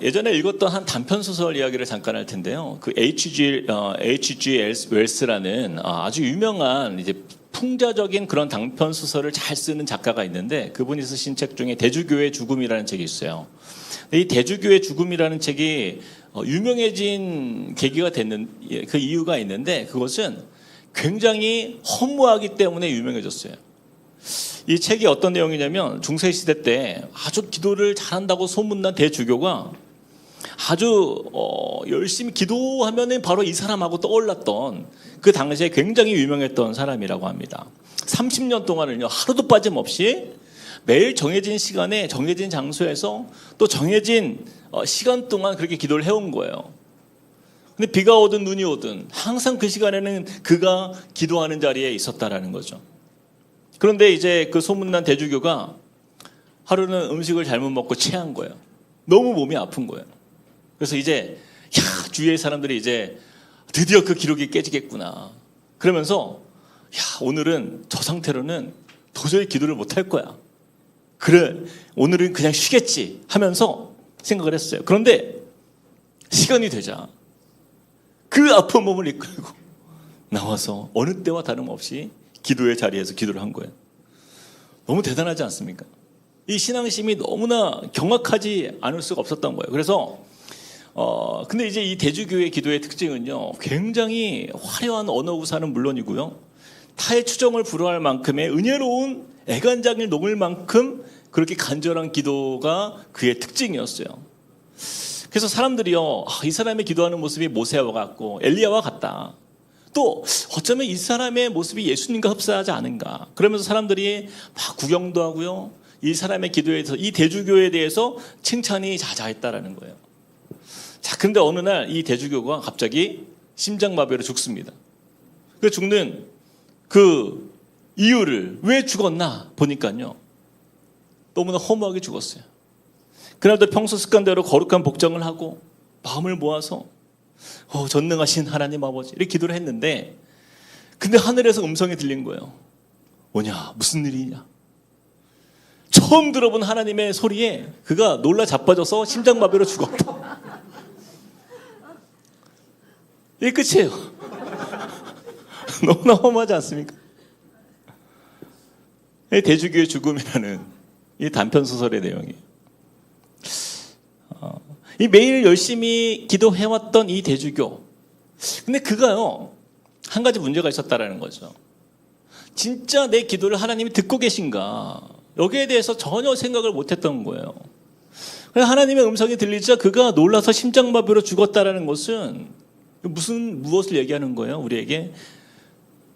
예전에 읽었던 한 단편 소설 이야기를 잠깐 할 텐데요. 그 H.G. 웰스라는 아주 유명한 이제 풍자적인 그런 단편 소설을 잘 쓰는 작가가 있는데 그분이 쓰신 책 중에 대주교의 죽음이라는 책이 있어요. 이 대주교의 죽음이라는 책이 유명해진 계기가 됐는 그 이유가 있는데 그것은 굉장히 허무하기 때문에 유명해졌어요. 이 책이 어떤 내용이냐면 중세시대 때 아주 기도를 잘한다고 소문난 대주교가 아주 열심히 기도하면 바로 이 사람하고 떠올랐던 그 당시에 굉장히 유명했던 사람이라고 합니다. 30년 동안은요 하루도 빠짐없이 매일 정해진 시간에 정해진 장소에서 또 정해진 시간 동안 그렇게 기도를 해온 거예요. 근데 비가 오든 눈이 오든 항상 그 시간에는 그가 기도하는 자리에 있었다라는 거죠. 그런데 이제 그 소문난 대주교가 하루는 음식을 잘못 먹고 체한 거예요. 너무 몸이 아픈 거예요. 그래서 이제 주위의 사람들이 이제 드디어 그 기록이 깨지겠구나. 그러면서 오늘은 저 상태로는 도저히 기도를 못할 거야. 그래 오늘은 그냥 쉬겠지 하면서 생각을 했어요. 그런데 시간이 되자 그 아픈 몸을 이끌고 나와서 어느 때와 다름없이 기도의 자리에서 기도를 한 거예요. 너무 대단하지 않습니까? 이 신앙심이 너무나 경악하지 않을 수가 없었던 거예요. 그래서 근데 이제 이 대주교의 기도의 특징은요, 굉장히 화려한 언어 구사는 물론이고요, 타의 추정을 불허할 만큼의 은혜로운 애간장을 녹을 만큼 그렇게 간절한 기도가 그의 특징이었어요. 그래서 사람들이요, 이 사람의 기도하는 모습이 모세와 같고 엘리야와 같다. 또 어쩌면 이 사람의 모습이 예수님과 흡사하지 않은가. 그러면서 사람들이 막 구경도 하고요, 이 사람의 기도에 대해서, 이 대주교에 대해서 칭찬이 자자했다라는 거예요. 자, 근데 어느 날 이 대주교가 갑자기 심장마비로 죽습니다. 그 죽는 그 이유를 왜 죽었나 보니까요, 너무나 허무하게 죽었어요. 그날도 평소 습관대로 거룩한 복장을 하고 마음을 모아서 전능하신 하나님 아버지 이렇게 기도를 했는데, 근데 하늘에서 음성이 들린 거예요. 뭐냐, 무슨 일이냐. 처음 들어본 하나님의 소리에 그가 놀라 자빠져서 심장마비로 죽었다. 이게 끝이에요. 너무나 험하지 않습니까? 대주교의 죽음이라는 이 단편 소설의 내용이에요. 이 매일 열심히 기도해왔던 이 대주교, 근데 그가요 한 가지 문제가 있었다라는 거죠. 진짜 내 기도를 하나님이 듣고 계신가, 여기에 대해서 전혀 생각을 못했던 거예요. 그래서 하나님의 음성이 들리자 그가 놀라서 심장마비로 죽었다라는 것은 무엇을 얘기하는 거예요? 우리에게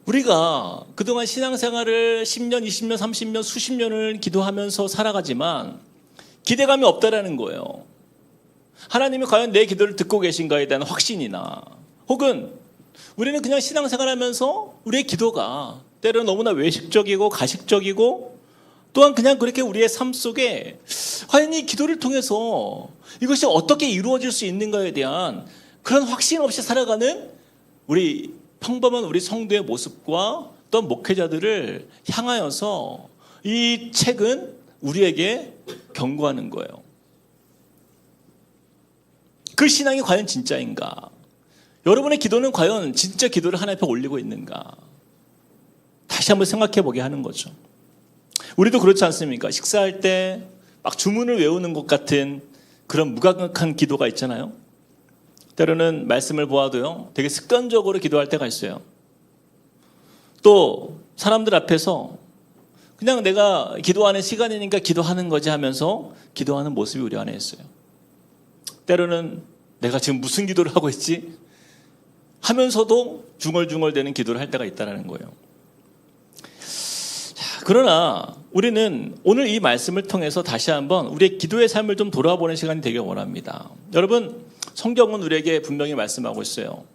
우리가 그동안 신앙생활을 10년, 20년, 30년, 수십 년을 기도하면서 살아가지만 기대감이 없다라는 거예요. 하나님이 과연 내 기도를 듣고 계신가에 대한 확신이나, 혹은 우리는 그냥 신앙생활하면서 우리의 기도가 때로는 너무나 외식적이고 가식적이고, 또한 그냥 그렇게 우리의 삶 속에 과연 이 기도를 통해서 이것이 어떻게 이루어질 수 있는가에 대한 그런 확신 없이 살아가는 우리 평범한 우리 성도의 모습과 또 목회자들을 향하여서 이 책은 우리에게 경고하는 거예요. 그 신앙이 과연 진짜인가? 여러분의 기도는 과연 진짜 기도를 하나님 앞에 올리고 있는가? 다시 한번 생각해 보게 하는 거죠. 우리도 그렇지 않습니까? 식사할 때 막 주문을 외우는 것 같은 그런 무감각한 기도가 있잖아요. 때로는 말씀을 보아도요, 되게 습관적으로 기도할 때가 있어요. 또 사람들 앞에서 그냥 내가 기도하는 시간이니까 기도하는 거지 하면서 기도하는 모습이 우리 안에 있어요. 때로는 내가 지금 무슨 기도를 하고 있지 하면서도 중얼중얼대는 기도를 할 때가 있다는 거예요. 자, 그러나 우리는 오늘 이 말씀을 통해서 다시 한번 우리의 기도의 삶을 좀 돌아보는 시간이 되길 원합니다. 여러분, 성경은 우리에게 분명히 말씀하고 있어요.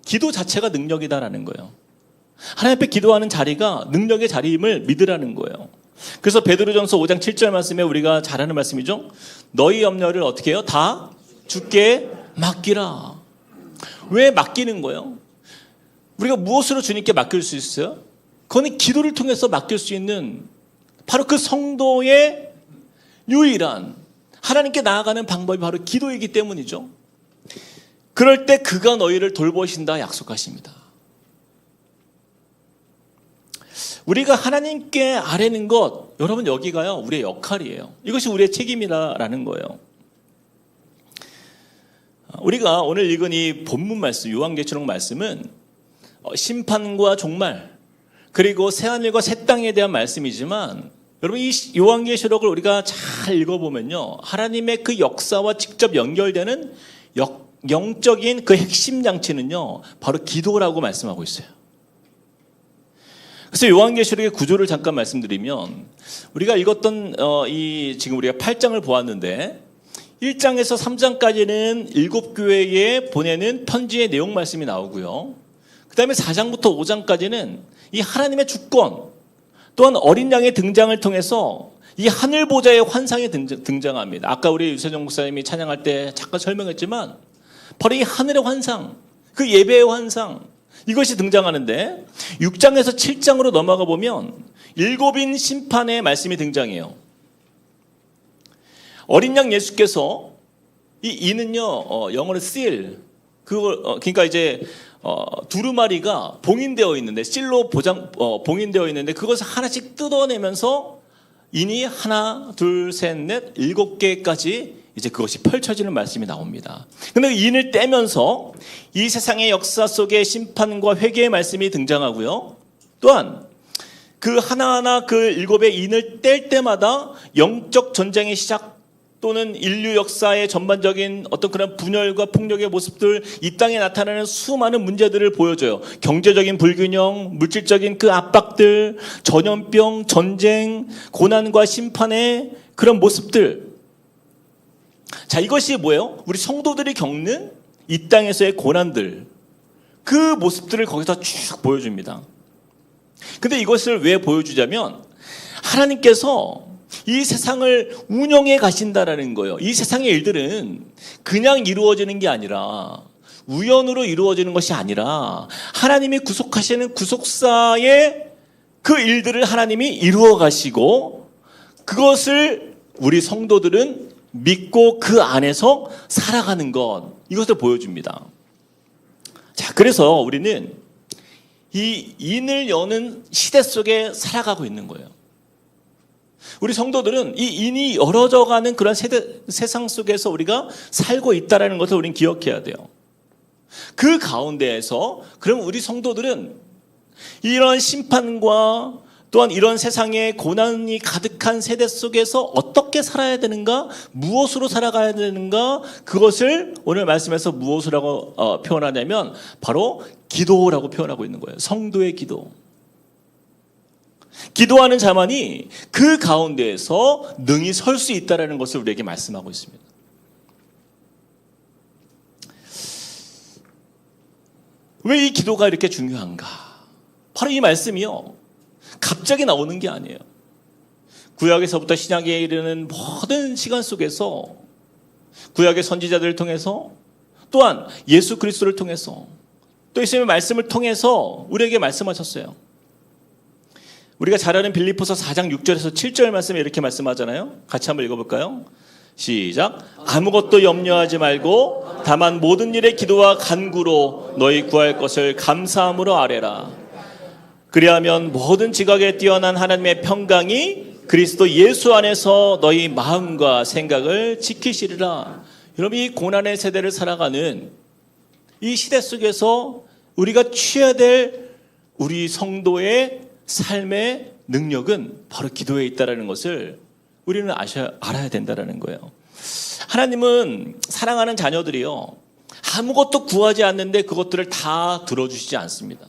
기도 자체가 능력이다라는 거예요. 하나님 앞에 기도하는 자리가 능력의 자리임을 믿으라는 거예요. 그래서 베드로전서 5장 7절 말씀에 우리가 잘 아는 말씀이죠. 너희 염려를 어떻게 해요? 다 주께 맡기라. 왜 맡기는 거예요? 우리가 무엇으로 주님께 맡길 수 있어요? 그건 기도를 통해서 맡길 수 있는 바로 그 성도의 유일한 하나님께 나아가는 방법이 바로 기도이기 때문이죠. 그럴 때 그가 너희를 돌보신다 약속하십니다. 우리가 하나님께 아뢰는 것, 여러분 여기가요 우리의 역할이에요. 이것이 우리의 책임이라는 거예요. 우리가 오늘 읽은 이 본문 말씀, 요한계시록 말씀은 심판과 종말, 그리고 새하늘과 새 땅에 대한 말씀이지만, 여러분 이 요한계시록을 우리가 잘 읽어보면요, 하나님의 그 역사와 직접 연결되는 영적인 그 핵심 장치는요 바로 기도라고 말씀하고 있어요. 그래서 요한계시록의 구조를 잠깐 말씀드리면, 우리가 읽었던 지금 우리가 8장을 보았는데 1장에서 3장까지는 7교회에 보내는 편지의 내용 말씀이 나오고요. 그 다음에 4장부터 5장까지는 이 하나님의 주권, 또한 어린 양의 등장을 통해서 이 하늘 보좌의 환상이 등장합니다. 아까 우리 유세정 목사님이 찬양할 때 잠깐 설명했지만 바로 이 하늘의 환상, 그 예배의 환상, 이것이 등장하는데 6장에서 7장으로 넘어가 보면 7인 심판의 말씀이 등장해요. 어린 양 예수께서 이 이는요 영어로 seal, 그러니까 이제 두루마리가 봉인되어 있는데, 실로 봉인되어 있는데 그것을 하나씩 뜯어내면서 인이 하나, 둘, 셋, 넷, 7개까지 이제 그것이 펼쳐지는 말씀이 나옵니다. 근데 인을 떼면서 이 세상의 역사 속에 심판과 회개의 말씀이 등장하고요. 또한 그 하나하나 그 7의 인을 뗄 때마다 영적 전쟁의 시작, 또는 인류 역사의 전반적인 어떤 그런 분열과 폭력의 모습들, 이 땅에 나타나는 수많은 문제들을 보여줘요. 경제적인 불균형, 물질적인 그 압박들, 전염병, 전쟁, 고난과 심판의 그런 모습들. 자, 이것이 뭐예요? 우리 성도들이 겪는 이 땅에서의 고난들, 그 모습들을 거기서 쭉 보여줍니다. 근데 이것을 왜 보여주자면, 하나님께서 이 세상을 운영해 가신다라는 거예요. 이 세상의 일들은 그냥 이루어지는 게 아니라, 우연으로 이루어지는 것이 아니라 하나님이 구속하시는 구속사의 그 일들을 하나님이 이루어 가시고, 그것을 우리 성도들은 믿고 그 안에서 살아가는 것, 이것을 보여줍니다. 자, 그래서 우리는 이 인을 여는 시대 속에 살아가고 있는 거예요. 우리 성도들은 이 인이 열어져가는 그런 세상 속에서 우리가 살고 있다는 것을 우리는 기억해야 돼요. 그 가운데에서 그럼 우리 성도들은 이런 심판과 또한 이런 세상에 고난이 가득한 세대 속에서 어떻게 살아야 되는가, 무엇으로 살아가야 되는가, 그것을 오늘 말씀에서 무엇이라고 표현하냐면 바로 기도라고 표현하고 있는 거예요. 성도의 기도. 기도하는 자만이 그 가운데에서 능히 설 수 있다는 것을 우리에게 말씀하고 있습니다. 왜 이 기도가 이렇게 중요한가? 바로 이 말씀이요, 갑자기 나오는 게 아니에요. 구약에서부터 신약에 이르는 모든 시간 속에서 구약의 선지자들을 통해서, 또한 예수 그리스도를 통해서, 또 예수님의 말씀을 통해서 우리에게 말씀하셨어요. 우리가 잘 아는 빌립보서 4장 6절에서 7절 말씀에 이렇게 말씀하잖아요. 같이 한번 읽어볼까요? 시작. 아무것도 염려하지 말고 다만 모든 일에 기도와 간구로 너희 구할 것을 감사함으로 아뢰라. 그리하면 모든 지각에 뛰어난 하나님의 평강이 그리스도 예수 안에서 너희 마음과 생각을 지키시리라. 여러분, 이 고난의 세대를 살아가는 이 시대 속에서 우리가 취해야 될 우리 성도의 삶의 능력은 바로 기도에 있다는 것을 우리는 알아야 된다는 거예요. 하나님은 사랑하는 자녀들이요, 아무것도 구하지 않는데 그것들을 다 들어주시지 않습니다.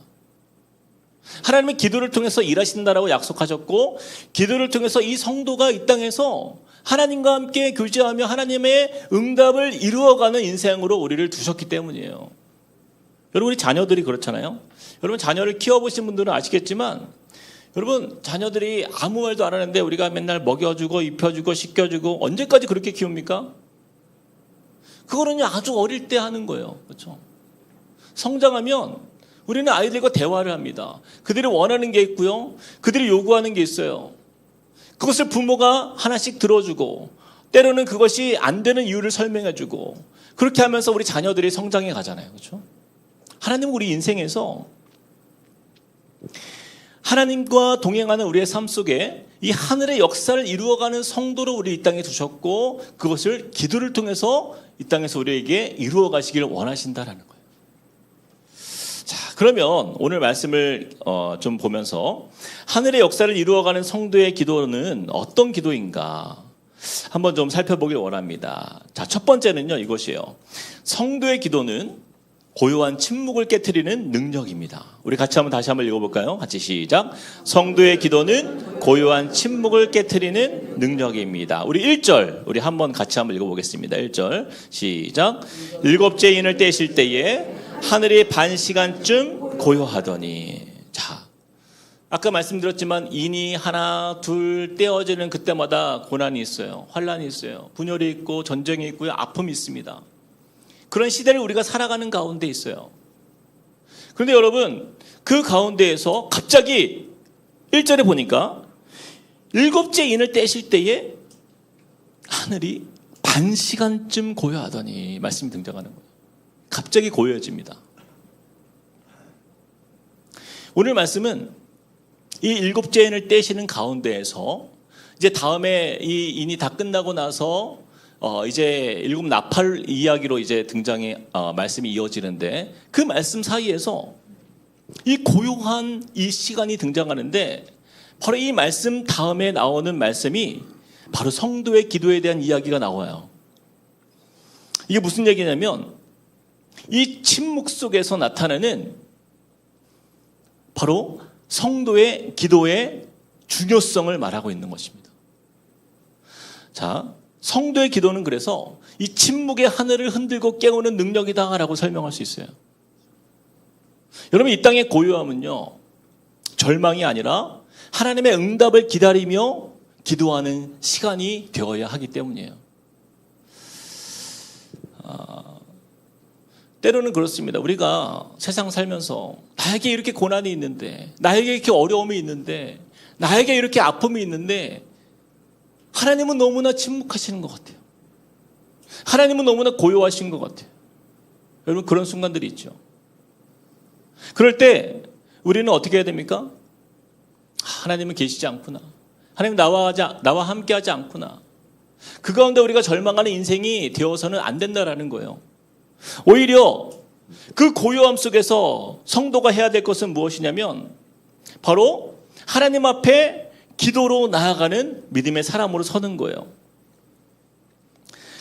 하나님은 기도를 통해서 일하신다라고 약속하셨고, 기도를 통해서 이 성도가 이 땅에서 하나님과 함께 교제하며 하나님의 응답을 이루어가는 인생으로 우리를 두셨기 때문이에요. 여러분, 우리 자녀들이 그렇잖아요. 여러분, 자녀를 키워보신 분들은 아시겠지만, 여러분, 자녀들이 아무 말도 안 하는데 우리가 맨날 먹여주고 입혀주고 씻겨주고 언제까지 그렇게 키웁니까? 그거는 아주 어릴 때 하는 거예요. 그렇죠? 성장하면 우리는 아이들과 대화를 합니다. 그들이 원하는 게 있고요, 그들이 요구하는 게 있어요. 그것을 부모가 하나씩 들어주고, 때로는 그것이 안 되는 이유를 설명해주고 그렇게 하면서 우리 자녀들이 성장해 가잖아요. 그렇죠? 하나님은 우리 인생에서 하나님과 동행하는 우리의 삶 속에 이 하늘의 역사를 이루어가는 성도로 우리 이 땅에 두셨고 그것을 기도를 통해서 이 땅에서 우리에게 이루어 가시기를 원하신다라는 거예요. 자, 그러면 오늘 말씀을 좀 보면서 하늘의 역사를 이루어가는 성도의 기도는 어떤 기도인가 한번 좀 살펴보길 원합니다. 자, 첫 번째는요, 이것이에요. 성도의 기도는 고요한 침묵을 깨트리는 능력입니다. 우리 같이 다시 한번 읽어볼까요? 같이 시작. 성도의 기도는 고요한 침묵을 깨트리는 능력입니다. 우리 1절 우리 같이 한번 읽어보겠습니다. 1절 시작. 일곱째 인을 떼실 때에 하늘이 반 시간쯤 고요하더니. 자, 아까 말씀드렸지만 인이 하나 둘 떼어지는 그때마다 고난이 있어요. 환난이 있어요. 분열이 있고 전쟁이 있고요. 아픔이 있습니다. 그런 시대를 우리가 살아가는 가운데 있어요. 그런데 여러분, 그 가운데에서 갑자기 1절에 보니까 일곱째 인을 떼실 때에 하늘이 반 시간쯤 고요하더니 말씀이 등장하는 거예요. 갑자기 고요해집니다. 오늘 말씀은 이 일곱째 인을 떼시는 가운데에서 이제 다음에 이 인이 다 끝나고 나서 이제 일곱 나팔 이야기로 이제 말씀이 이어지는데 그 말씀 사이에서 이 고요한 이 시간이 등장하는데 바로 이 말씀 다음에 나오는 말씀이 바로 성도의 기도에 대한 이야기가 나와요. 이게 무슨 얘기냐면 이 침묵 속에서 나타나는 바로 성도의 기도의 중요성을 말하고 있는 것입니다. 자, 성도의 기도는 그래서 이 침묵의 하늘을 흔들고 깨우는 능력이다라고 설명할 수 있어요. 여러분, 이 땅의 고요함은요, 절망이 아니라 하나님의 응답을 기다리며 기도하는 시간이 되어야 하기 때문이에요. 때로는 그렇습니다. 우리가 세상 살면서 나에게 이렇게 고난이 있는데, 나에게 이렇게 어려움이 있는데, 나에게 이렇게 아픔이 있는데 하나님은 너무나 침묵하시는 것 같아요. 하나님은 너무나 고요하신 것 같아요. 여러분, 그런 순간들이 있죠. 그럴 때 우리는 어떻게 해야 됩니까? 하나님은 계시지 않구나. 하나님 나와 함께하지 않구나. 그 가운데 우리가 절망하는 인생이 되어서는 안 된다라는 거예요. 오히려 그 고요함 속에서 성도가 해야 될 것은 무엇이냐면 바로 하나님 앞에 기도로 나아가는 믿음의 사람으로 서는 거예요.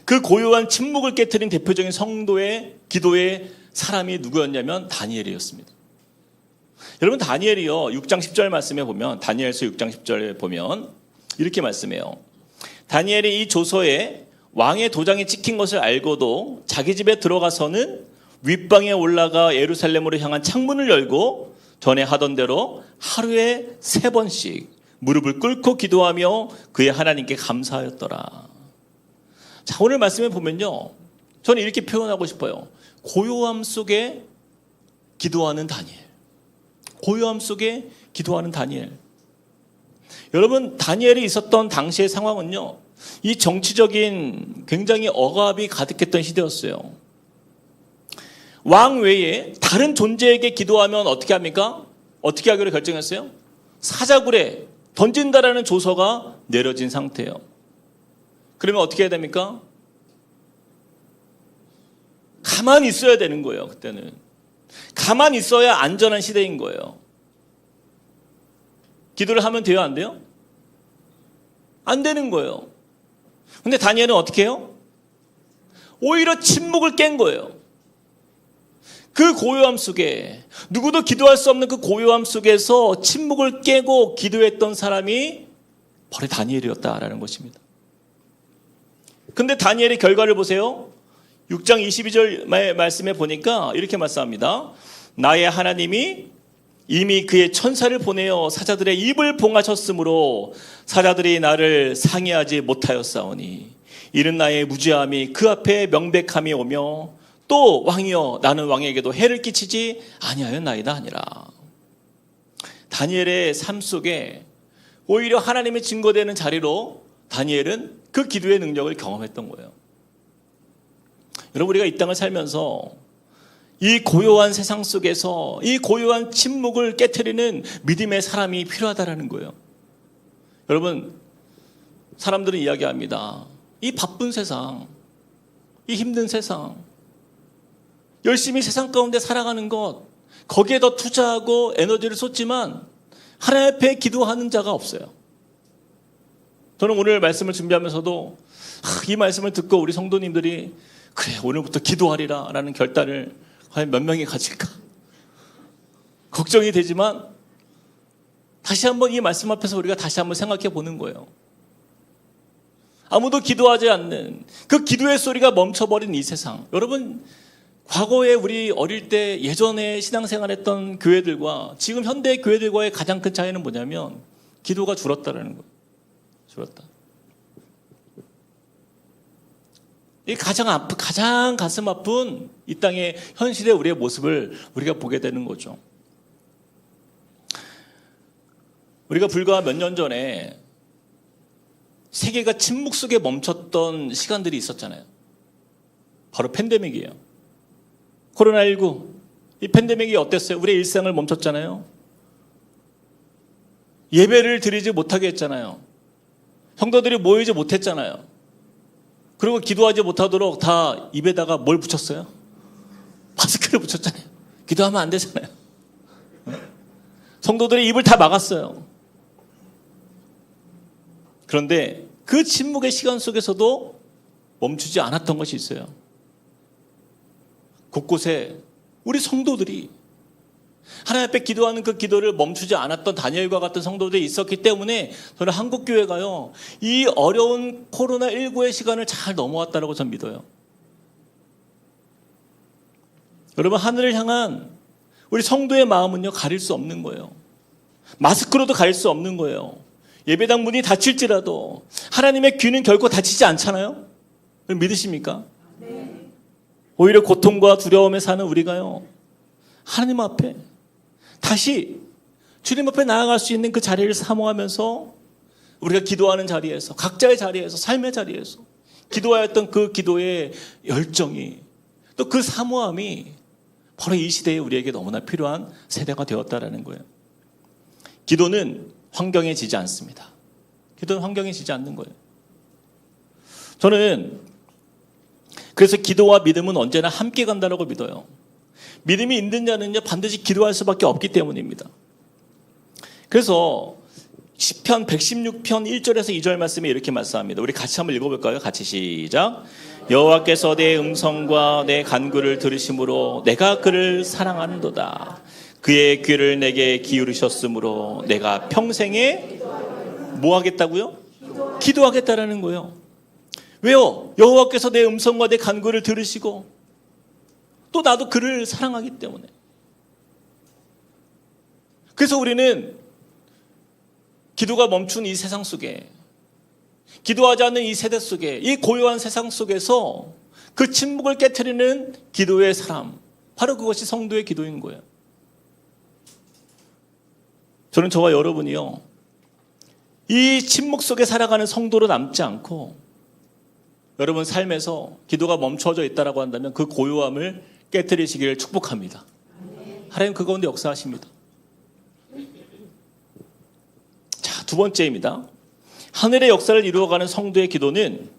그 고요한 침묵을 깨트린 대표적인 성도의 기도의 사람이 누구였냐면 다니엘이었습니다. 여러분, 다니엘이요, 6장 10절 말씀에 보면, 다니엘서 6장 10절에 보면 이렇게 말씀해요. 다니엘이 이 조서에 왕의 도장이 찍힌 것을 알고도 자기 집에 들어가서는 윗방에 올라가 예루살렘으로 향한 창문을 열고 전에 하던 대로 하루에 3번씩 무릎을 꿇고 기도하며 그의 하나님께 감사하였더라. 자, 오늘 말씀에 보면요, 저는 이렇게 표현하고 싶어요. 고요함 속에 기도하는 다니엘. 고요함 속에 기도하는 다니엘. 여러분, 다니엘이 있었던 당시의 상황은요, 이 정치적인 굉장히 억압이 가득했던 시대였어요. 왕 외에 다른 존재에게 기도하면 어떻게 합니까? 어떻게 하기로 결정했어요? 사자굴에 던진다라는 조서가 내려진 상태예요. 그러면 어떻게 해야 됩니까? 가만히 있어야 되는 거예요. 그때는 가만히 있어야 안전한 시대인 거예요. 기도를 하면 돼요, 안 돼요? 안 되는 거예요. 근데 다니엘은 어떻게 해요? 오히려 침묵을 깬 거예요. 그 고요함 속에, 누구도 기도할 수 없는 그 고요함 속에서 침묵을 깨고 기도했던 사람이 바로 다니엘이었다라는 것입니다. 근데 다니엘의 결과를 보세요. 6장 22절 말씀에 보니까 이렇게 말씀합니다. 나의 하나님이 이미 그의 천사를 보내어 사자들의 입을 봉하셨으므로 사자들이 나를 상의하지 못하였사오니 이는 나의 무죄함이 그 앞에 명백함이 오며 또 왕이여 나는 왕에게도 해를 끼치지 아니하였나이다 하니라. 다니엘의 삶 속에 오히려 하나님의 증거되는 자리로 다니엘은 그 기도의 능력을 경험했던 거예요. 여러분, 우리가 이 땅을 살면서 이 고요한 세상 속에서 이 고요한 침묵을 깨트리는 믿음의 사람이 필요하다라는 거예요. 여러분, 사람들은 이야기합니다. 이 바쁜 세상, 이 힘든 세상, 열심히 세상 가운데 살아가는 것, 거기에 더 투자하고 에너지를 쏟지만 하나님 앞에 기도하는 자가 없어요. 저는 오늘 말씀을 준비하면서도 이 말씀을 듣고 우리 성도님들이 그래, 오늘부터 기도하리라 라는 결단을 과연 몇 명이 가질까? 걱정이 되지만 다시 한번 이 말씀 앞에서 우리가 다시 한번 생각해 보는 거예요. 아무도 기도하지 않는 그 기도의 소리가 멈춰버린 이 세상. 여러분, 과거에 우리 어릴 때 예전에 신앙생활했던 교회들과 지금 현대 교회들과의 가장 큰 차이는 뭐냐면 기도가 줄었다라는 거예요. 줄었다. 이 가장 가슴 아픈 이 땅의 현실의 우리의 모습을 우리가 보게 되는 거죠. 우리가 불과 몇 년 전에 세계가 침묵 속에 멈췄던 시간들이 있었잖아요. 바로 팬데믹이에요. 코로나19, 이 팬데믹이 어땠어요? 우리의 일상을 멈췄잖아요. 예배를 드리지 못하게 했잖아요. 성도들이 모이지 못했잖아요. 그리고 기도하지 못하도록 다 입에다가 뭘 붙였어요? 마스크를 붙였잖아요. 기도하면 안 되잖아요. 성도들의 입을 다 막았어요. 그런데 그 침묵의 시간 속에서도 멈추지 않았던 것이 있어요. 곳곳에 우리 성도들이 하나님 앞에 기도하는 그 기도를 멈추지 않았던 다니엘과 같은 성도들이 있었기 때문에 저는 한국교회가요, 이 어려운 코로나19의 시간을 잘 넘어왔다고 저는 믿어요. 여러분, 하늘을 향한 우리 성도의 마음은요, 가릴 수 없는 거예요. 마스크로도 가릴 수 없는 거예요. 예배당 문이 닫힐지라도 하나님의 귀는 결코 닫히지 않잖아요. 믿으십니까? 네. 오히려 고통과 두려움에 사는 우리가요, 하나님 앞에 다시 주님 앞에 나아갈 수 있는 그 자리를 사모하면서 우리가 기도하는 자리에서, 각자의 자리에서, 삶의 자리에서 기도하였던 그 기도의 열정이, 또 그 사모함이 바로 이 시대에 우리에게 너무나 필요한 세대가 되었다라는 거예요. 기도는 환경에 지지 않습니다. 기도는 환경에 지지 않는 거예요. 저는 그래서 기도와 믿음은 언제나 함께 간다고 믿어요. 믿음이 있는 자는요, 반드시 기도할 수밖에 없기 때문입니다. 그래서 시편 116편 1절에서 2절 말씀에 이렇게 말씀합니다. 우리 같이 한번 읽어볼까요? 같이 시작. 여호와께서 내 음성과 내 간구를 들으심으로 내가 그를 사랑하는도다. 그의 귀를 내게 기울이셨으므로 내가 평생에 뭐 하겠다고요? 기도하겠다라는 거예요. 왜요? 여호와께서 내 음성과 내 간구를 들으시고 또 나도 그를 사랑하기 때문에. 그래서 우리는 기도가 멈춘 이 세상 속에, 기도하지 않는 이 세대 속에, 이 고요한 세상 속에서 그 침묵을 깨트리는 기도의 사람, 바로 그것이 성도의 기도인 거예요. 저는 저와 여러분이요, 이 침묵 속에 살아가는 성도로 남지 않고 여러분 삶에서 기도가 멈춰져 있다고 한다면 그 고요함을 깨트리시기를 축복합니다. 하나님 그 가운데 역사하십니다. 자, 두 번째입니다. 하늘의 역사를 이루어가는 성도의 기도는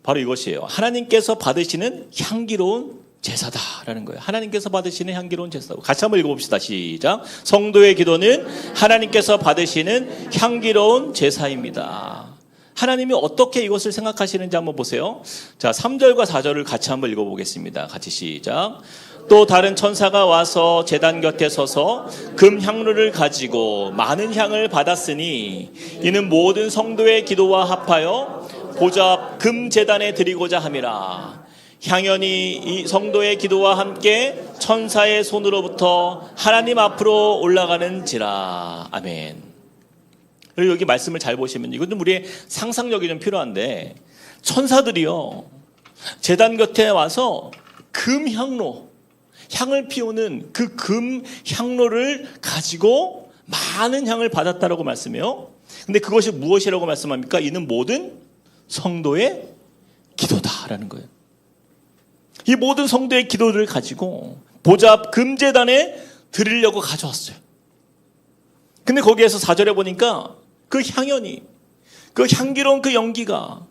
바로 이것이에요. 하나님께서 받으시는 향기로운 제사다라는 거예요. 하나님께서 받으시는 향기로운 제사. 같이 한번 읽어봅시다. 시작. 성도의 기도는 하나님께서 받으시는 향기로운 제사입니다. 하나님이 어떻게 이것을 생각하시는지 한번 보세요. 자, 3절과 4절을 같이 한번 읽어보겠습니다. 같이 시작. 또 다른 천사가 와서 제단 곁에 서서 금 향로를 가지고 많은 향을 받았으니 이는 모든 성도의 기도와 합하여 고작 금 제단에 드리고자 함이라. 향연이 이 성도의 기도와 함께 천사의 손으로부터 하나님 앞으로 올라가는지라. 아멘. 그리고 여기 말씀을 잘 보시면 이건 좀 우리의 상상력이 좀 필요한데, 천사들이요 제단 곁에 와서 금 향로, 향을 피우는 그 금 향로를 가지고 많은 향을 받았다라고 말씀해요. 근데 그것이 무엇이라고 말씀합니까? 이는 모든 성도의 기도다라는 거예요. 이 모든 성도의 기도를 가지고 보좌 앞 금제단에 드리려고 가져왔어요. 근데 거기에서 4절에 보니까 그 향연이, 그 향기로운 그 연기가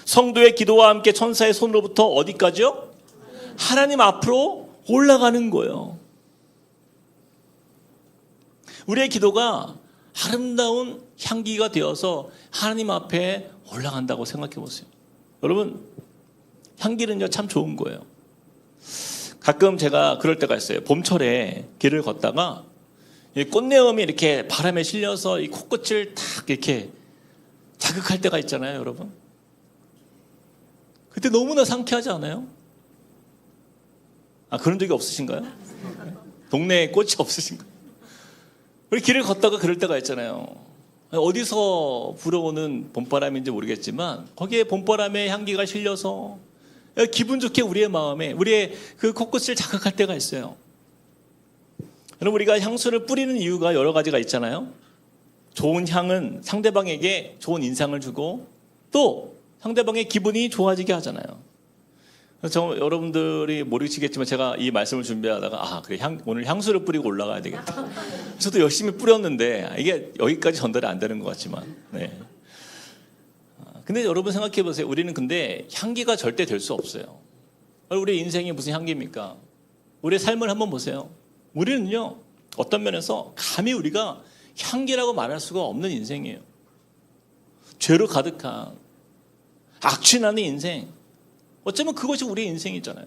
성도의 기도와 함께 천사의 손으로부터 어디까지요? 하나님 앞으로 올라가는 거예요. 우리의 기도가 아름다운 향기가 되어서 하나님 앞에 올라간다고 생각해 보세요. 여러분, 향기는요 참 좋은 거예요. 가끔 제가 그럴 때가 있어요. 봄철에 길을 걷다가 꽃내음이 이렇게 바람에 실려서 이 코끝을 탁 이렇게 자극할 때가 있잖아요, 여러분. 그때 너무나 상쾌하지 않아요? 그런 적이 없으신가요? 동네에 꽃이 없으신가요? 우리 길을 걷다가 그럴 때가 있잖아요. 어디서 불어오는 봄바람인지 모르겠지만 거기에 봄바람의 향기가 실려서 기분 좋게 우리의 마음에, 우리의 그 코끝을 자극할 때가 있어요. 여러분, 우리가 향수를 뿌리는 이유가 여러 가지가 있잖아요. 좋은 향은 상대방에게 좋은 인상을 주고 또 상대방의 기분이 좋아지게 하잖아요. 여러분들이 모르시겠지만 제가 이 말씀을 준비하다가 그래, 오늘 향수를 뿌리고 올라가야 되겠다. 저도 열심히 뿌렸는데 이게 여기까지 전달이 안 되는 것 같지만. 네. 근데 여러분 생각해 보세요. 우리는 근데 향기가 절대 될 수 없어요. 우리 인생이 무슨 향기입니까? 우리의 삶을 한번 보세요. 우리는요, 어떤 면에서 감히 우리가 향기라고 말할 수가 없는 인생이에요. 죄로 가득한 악취나는 인생. 어쩌면 그것이 우리의 인생이잖아요.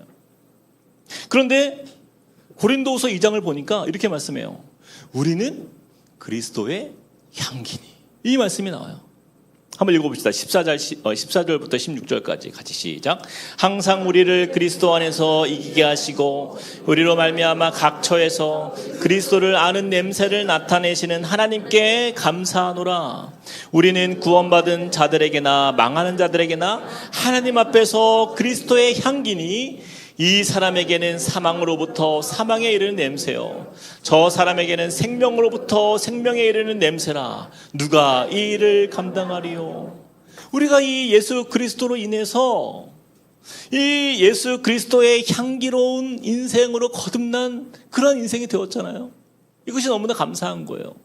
그런데 고린도후서 2장을 보니까 이렇게 말씀해요. 우리는 그리스도의 향기니. 이 말씀이 나와요. 한번 읽어봅시다. 14절부터 16절까지 같이 시작. 항상 우리를 그리스도 안에서 이기게 하시고 우리로 말미암아 각 처에서 그리스도를 아는 냄새를 나타내시는 하나님께 감사하노라. 우리는 구원받은 자들에게나 망하는 자들에게나 하나님 앞에서 그리스도의 향기니 이 사람에게는 사망으로부터 사망에 이르는 냄새요 저 사람에게는 생명으로부터 생명에 이르는 냄새라. 누가 이 일을 감당하리요? 우리가 이 예수 그리스도로 인해서 이 예수 그리스도의 향기로운 인생으로 거듭난 그런 인생이 되었잖아요. 이것이 너무나 감사한 거예요.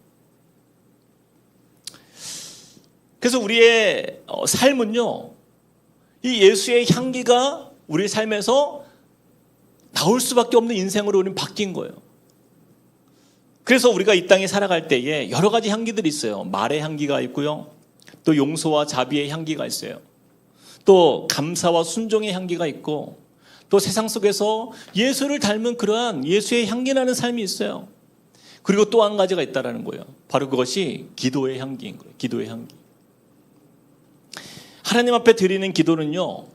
그래서 우리의 삶은요, 이 예수의 향기가 우리 삶에서 나올 수밖에 없는 인생으로 우리는 바뀐 거예요. 그래서 우리가 이 땅에 살아갈 때에 여러 가지 향기들이 있어요. 말의 향기가 있고요. 또 용서와 자비의 향기가 있어요. 또 감사와 순종의 향기가 있고 또 세상 속에서 예수를 닮은 그러한 예수의 향기 나는 삶이 있어요. 그리고 또 한 가지가 있다는 거예요. 바로 그것이 기도의 향기인 거예요. 기도의 향기. 하나님 앞에 드리는 기도는요,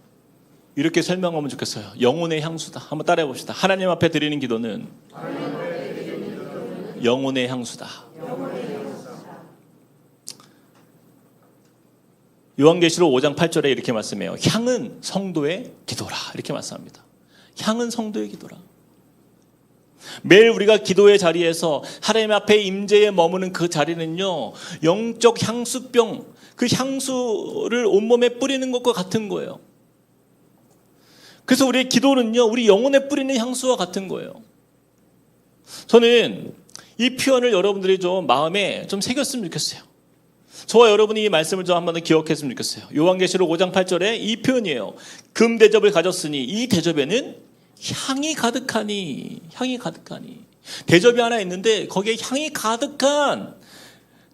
이렇게 설명하면 좋겠어요. 영혼의 향수다. 한번 따라해 봅시다. 하나님 앞에 드리는 기도는 영혼의 향수다. 요한계시록 5장 8절에 이렇게 말씀해요. 향은 성도의 기도라. 이렇게 말씀합니다. 향은 성도의 기도라. 매일 우리가 기도의 자리에서 하나님 앞에 임재에 머무는 그 자리는요, 영적 향수병, 그 향수를 온몸에 뿌리는 것과 같은 거예요. 그래서 우리의 기도는요, 우리 영혼에 뿌리는 향수와 같은 거예요. 저는 이 표현을 여러분들이 좀 마음에 좀 새겼으면 좋겠어요. 저와 여러분이 이 말씀을 좀 한번 기억했으면 좋겠어요. 요한계시록 5장 8절에 이 표현이에요. 금 대접을 가졌으니 이 대접에는 향이 가득하니. 향이 가득하니. 대접이 하나 있는데 거기에 향이 가득한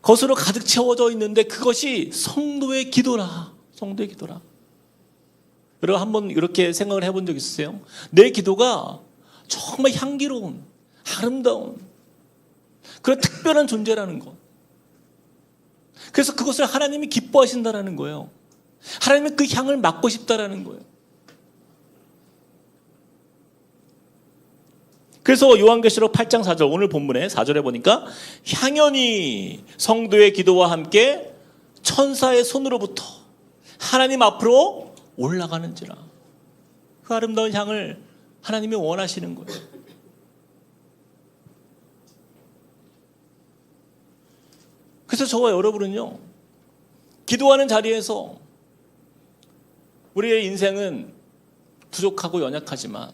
것으로 가득 채워져 있는데 그것이 성도의 기도라. 성도의 기도라. 여러분 한번 이렇게 생각을 해본 적 있으세요? 내 기도가 정말 향기로운, 아름다운 그런 특별한 존재라는 것. 그래서 그것을 하나님이 기뻐하신다라는 거예요. 하나님이 그 향을 맡고 싶다라는 거예요. 그래서 요한계시록 8장 4절, 오늘 본문에 4절에 보니까 향연이 성도의 기도와 함께 천사의 손으로부터 하나님 앞으로 올라가는지라. 그 아름다운 향을 하나님이 원하시는 거예요. 그래서 저와 여러분은요, 기도하는 자리에서 우리의 인생은 부족하고 연약하지만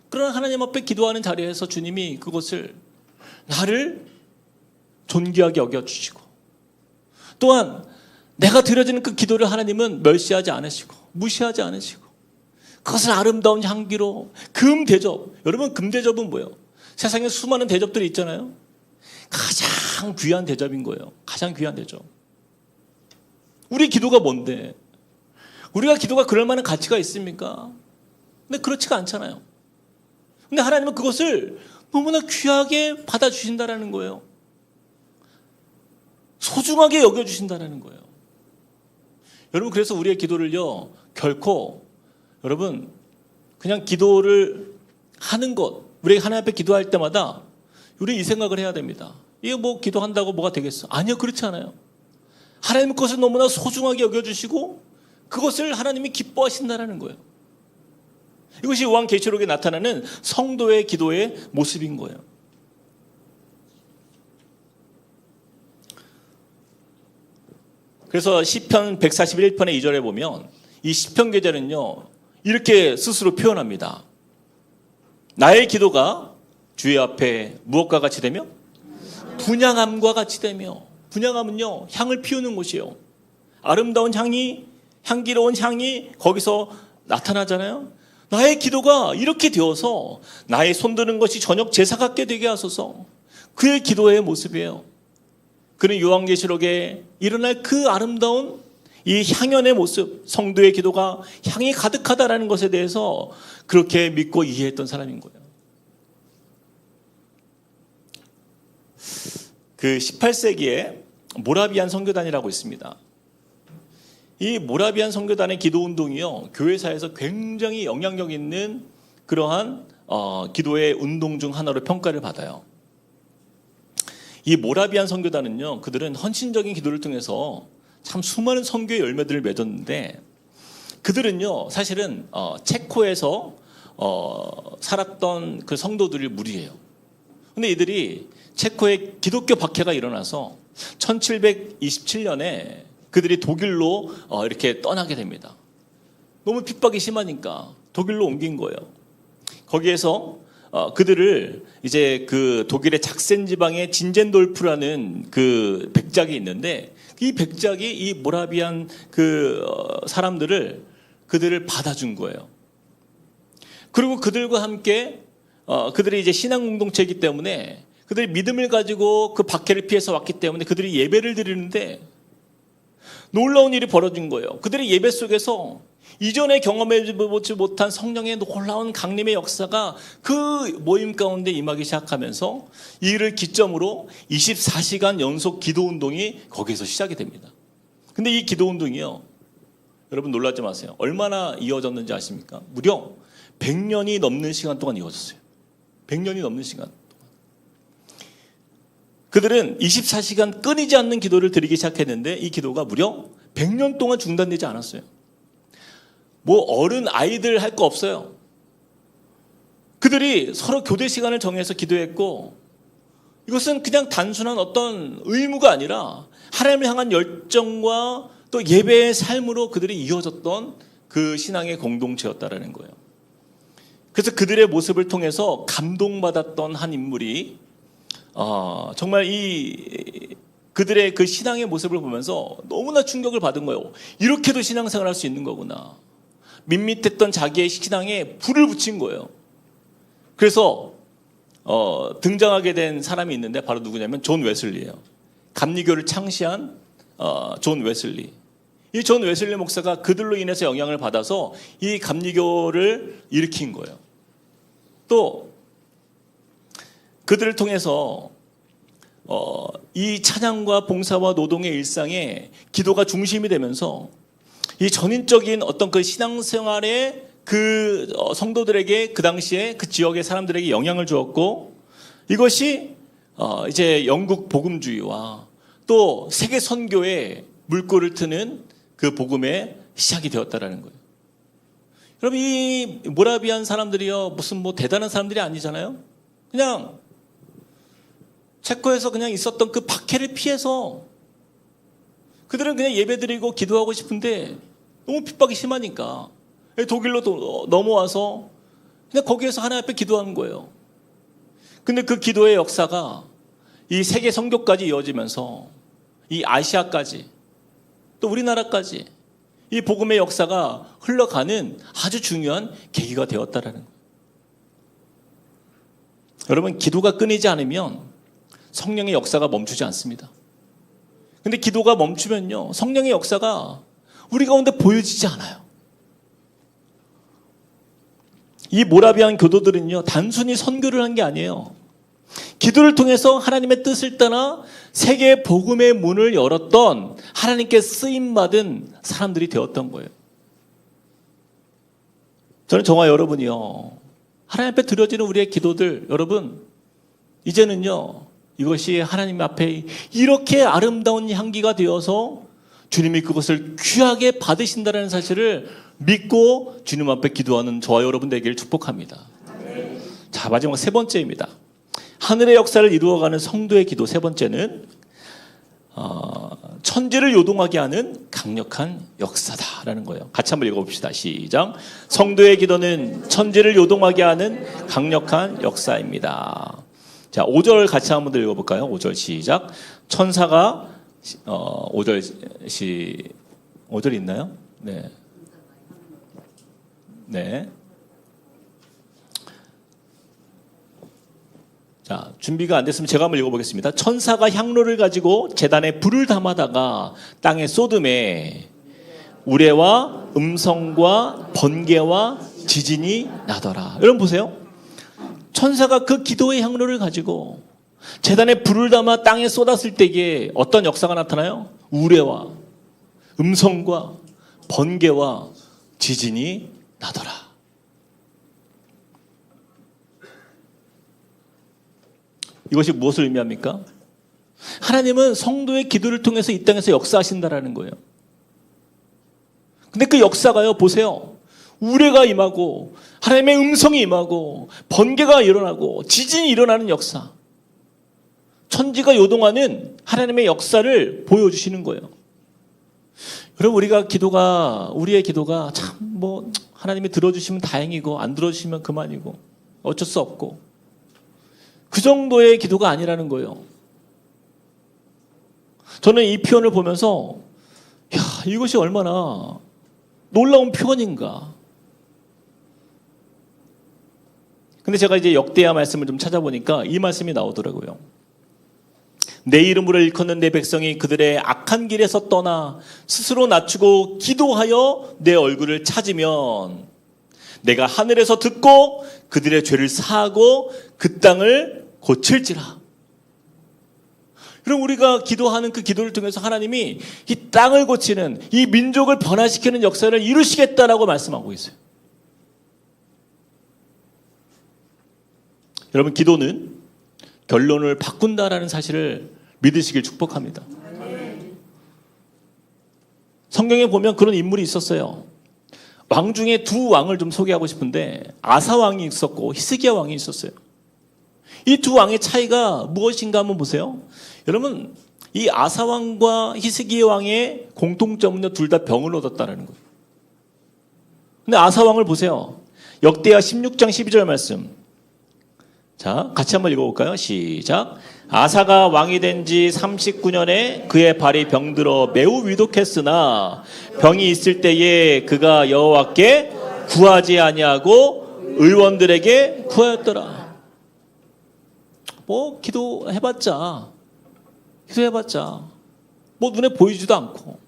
그러나 하나님 앞에 기도하는 자리에서 주님이 그것을 나를 존귀하게 여겨주시고 또한 내가 드려지는 그 기도를 하나님은 멸시하지 않으시고 무시하지 않으시고 그것을 아름다운 향기로 금대접. 여러분 금대접은 뭐예요? 세상에 수많은 대접들이 있잖아요. 가장 귀한 대접인 거예요. 가장 귀한 대접. 우리 기도가 뭔데? 우리가 기도가 그럴 만한 가치가 있습니까? 근데 그렇지가 않잖아요. 근데 하나님은 그것을 너무나 귀하게 받아주신다라는 거예요. 소중하게 여겨주신다라는 거예요. 여러분 그래서 우리의 기도를요 결코 여러분 그냥 기도를 하는 것 우리가 하나님 앞에 기도할 때마다 우리 이 생각을 해야 됩니다. 이게 뭐 기도한다고 뭐가 되겠어? 아니요 그렇지 않아요. 하나님은 그것을 너무나 소중하게 여겨주시고 그것을 하나님이 기뻐하신다라는 거예요. 이것이 요한계시록에 나타나는 성도의 기도의 모습인 거예요. 그래서 시편 141편의 2절에 보면 이 시편 기자는요 이렇게 스스로 표현합니다. 나의 기도가 주의 앞에 무엇과 같이 되며 분향함과 같이 되며 분향함은요 향을 피우는 곳이에요. 아름다운 향이 향기로운 향이 거기서 나타나잖아요. 나의 기도가 이렇게 되어서 나의 손드는 것이 저녁 제사 같게 되게 하소서. 그의 기도의 모습이에요. 그는 요한계시록에 일어날 그 아름다운 이 향연의 모습, 성도의 기도가 향이 가득하다라는 것에 대해서 그렇게 믿고 이해했던 사람인 거예요. 그 18세기에 모라비안 선교단이라고 있습니다. 이 모라비안 선교단의 기도운동이요 교회사에서 굉장히 영향력 있는 그러한 기도의 운동 중 하나로 평가를 받아요. 이 모라비안 선교단은요 그들은 헌신적인 기도를 통해서 참 수많은 선교의 열매들을 맺었는데 그들은요 사실은 체코에서 살았던 그 성도들이 무리예요. 근데 이들이 체코에 기독교 박해가 일어나서 1727년에 그들이 독일로 이렇게 떠나게 됩니다. 너무 핍박이 심하니까 독일로 옮긴 거예요. 거기에서 그들을 이제 그 독일의 작센 지방의 진젠돌프라는 그 백작이 있는데 이 백작이 이 모라비안 그 그들을 받아준 거예요. 그리고 그들과 함께 그들이 이제 신앙 공동체이기 때문에 그들이 믿음을 가지고 그 박해를 피해서 왔기 때문에 그들이 예배를 드리는데 놀라운 일이 벌어진 거예요. 그들의 예배 속에서 이전에 경험해보지 못한 성령의 놀라운 강림의 역사가 그 모임 가운데 임하기 시작하면서 이를 기점으로 24시간 연속 기도운동이 거기에서 시작이 됩니다. 근데 이 기도운동이요 여러분 놀라지 마세요. 얼마나 이어졌는지 아십니까? 무려 100년이 넘는 시간 동안 이어졌어요. 100년이 넘는 시간 동안. 그들은 24시간 끊이지 않는 기도를 드리기 시작했는데 이 기도가 무려 100년 동안 중단되지 않았어요. 뭐 어른 아이들 할 거 없어요. 그들이 서로 교대 시간을 정해서 기도했고 이것은 그냥 단순한 어떤 의무가 아니라 하나님을 향한 열정과 또 예배의 삶으로 그들이 이어졌던 그 신앙의 공동체였다라는 거예요. 그래서 그들의 모습을 통해서 감동받았던 한 인물이 정말 그들의 그 신앙의 모습을 보면서 너무나 충격을 받은 거예요. 이렇게도 신앙생활을 할 수 있는 거구나. 밋밋했던 자기의 신앙에 불을 붙인 거예요. 그래서 등장하게 된 사람이 있는데 바로 누구냐면 존 웨슬리예요. 감리교를 창시한 존 웨슬리. 이 존 웨슬리 목사가 그들로 인해서 영향을 받아서 이 감리교를 일으킨 거예요. 또 그들을 통해서 이 찬양과 봉사와 노동의 일상에 기도가 중심이 되면서 이 전인적인 어떤 그 신앙생활에 그 성도들에게 그 당시에 그 지역의 사람들에게 영향을 주었고 이것이 이제 영국 복음주의와 또 세계 선교의 물꼬를 트는 그 복음의 시작이 되었다라는 거예요. 여러분 이 모라비안 사람들이요 무슨 뭐 대단한 사람들이 아니잖아요. 그냥 체코에서 그냥 있었던 그 박해를 피해서 그들은 그냥 예배드리고 기도하고 싶은데 너무 핍박이 심하니까 독일로 넘어와서 그냥 거기에서 하나님 앞에 기도하는 거예요. 근데 그 기도의 역사가 이 세계 선교까지 이어지면서 이 아시아까지 또 우리나라까지 이 복음의 역사가 흘러가는 아주 중요한 계기가 되었다라는 거예요. 여러분, 기도가 끊이지 않으면 성령의 역사가 멈추지 않습니다. 근데 기도가 멈추면요, 성령의 역사가 우리 가운데 보여지지 않아요. 이 모라비안 교도들은요, 단순히 선교를 한 게 아니에요. 기도를 통해서 하나님의 뜻을 따라 세계 복음의 문을 열었던, 하나님께 쓰임받은 사람들이 되었던 거예요. 저는 정말 여러분이요, 하나님 앞에 드려지는 우리의 기도들, 여러분, 이제는요, 이것이 하나님 앞에 이렇게 아름다운 향기가 되어서 주님이 그것을 귀하게 받으신다는 사실을 믿고 주님 앞에 기도하는 저와 여러분 되기를 축복합니다. 자, 마지막 세 번째입니다. 하늘의 역사를 이루어가는 성도의 기도 세 번째는 천지를 요동하게 하는 강력한 역사다라는 거예요. 같이 한번 읽어봅시다. 시작. 성도의 기도는 천지를 요동하게 하는 강력한 역사입니다. 자, 5절 같이 한번 더 읽어볼까요? 5절 시작. 천사가 5절 있나요? 네. 네. 자, 준비가 안 됐으면 제가 한번 읽어보겠습니다. 천사가 향로를 가지고 제단에 불을 담아다가 땅에 쏟음에 우레와 음성과 번개와 지진이 나더라. 여러분 보세요. 천사가 그 기도의 향로를 가지고 제단에 불을 담아 땅에 쏟았을 때에 어떤 역사가 나타나요? 우레와 음성과 번개와 지진이 나더라. 이것이 무엇을 의미합니까? 하나님은 성도의 기도를 통해서 이 땅에서 역사하신다라는 거예요. 근데 그 역사가요, 보세요. 우레가 임하고 하나님의 음성이 임하고 번개가 일어나고 지진이 일어나는 역사. 천지가 요동하는 하나님의 역사를 보여주시는 거예요. 여러분, 우리의 기도가 참 하나님이 들어주시면 다행이고 안 들어주시면 그만이고 어쩔 수 없고 그 정도의 기도가 아니라는 거예요. 저는 이 표현을 보면서 이것이 얼마나 놀라운 표현인가. 근데 제가 이제 역대하 말씀을 좀 찾아보니까 이 말씀이 나오더라고요. 내 이름으로 일컫는 내 백성이 그들의 악한 길에서 떠나 스스로 낮추고 기도하여 내 얼굴을 찾으면 내가 하늘에서 듣고 그들의 죄를 사하고 그 땅을 고칠지라. 그럼 우리가 기도하는 그 기도를 통해서 하나님이 이 땅을 고치는, 이 민족을 변화시키는 역사를 이루시겠다라고 말씀하고 있어요. 여러분, 기도는 결론을 바꾼다라는 사실을 믿으시길 축복합니다. 성경에 보면 그런 인물이 있었어요. 왕 중에 두 왕을 좀 소개하고 싶은데 아사 왕이 있었고 히스기야 왕이 있었어요. 이 두 왕의 차이가 무엇인가 한번 보세요. 여러분, 이 아사 왕과 히스기야 왕의 공통점은요, 둘 다 병을 얻었다는 거예요. 근데 아사 왕을 보세요. 역대하 16장 12절 말씀. 자, 같이 한번 읽어볼까요? 시작. 아사가 왕이 된 지 39년에 그의 발이 병들어 매우 위독했으나 병이 있을 때에 그가 여호와께 구하지 아니하고 의원들에게 구하였더라. 기도해봤자 눈에 보이지도 않고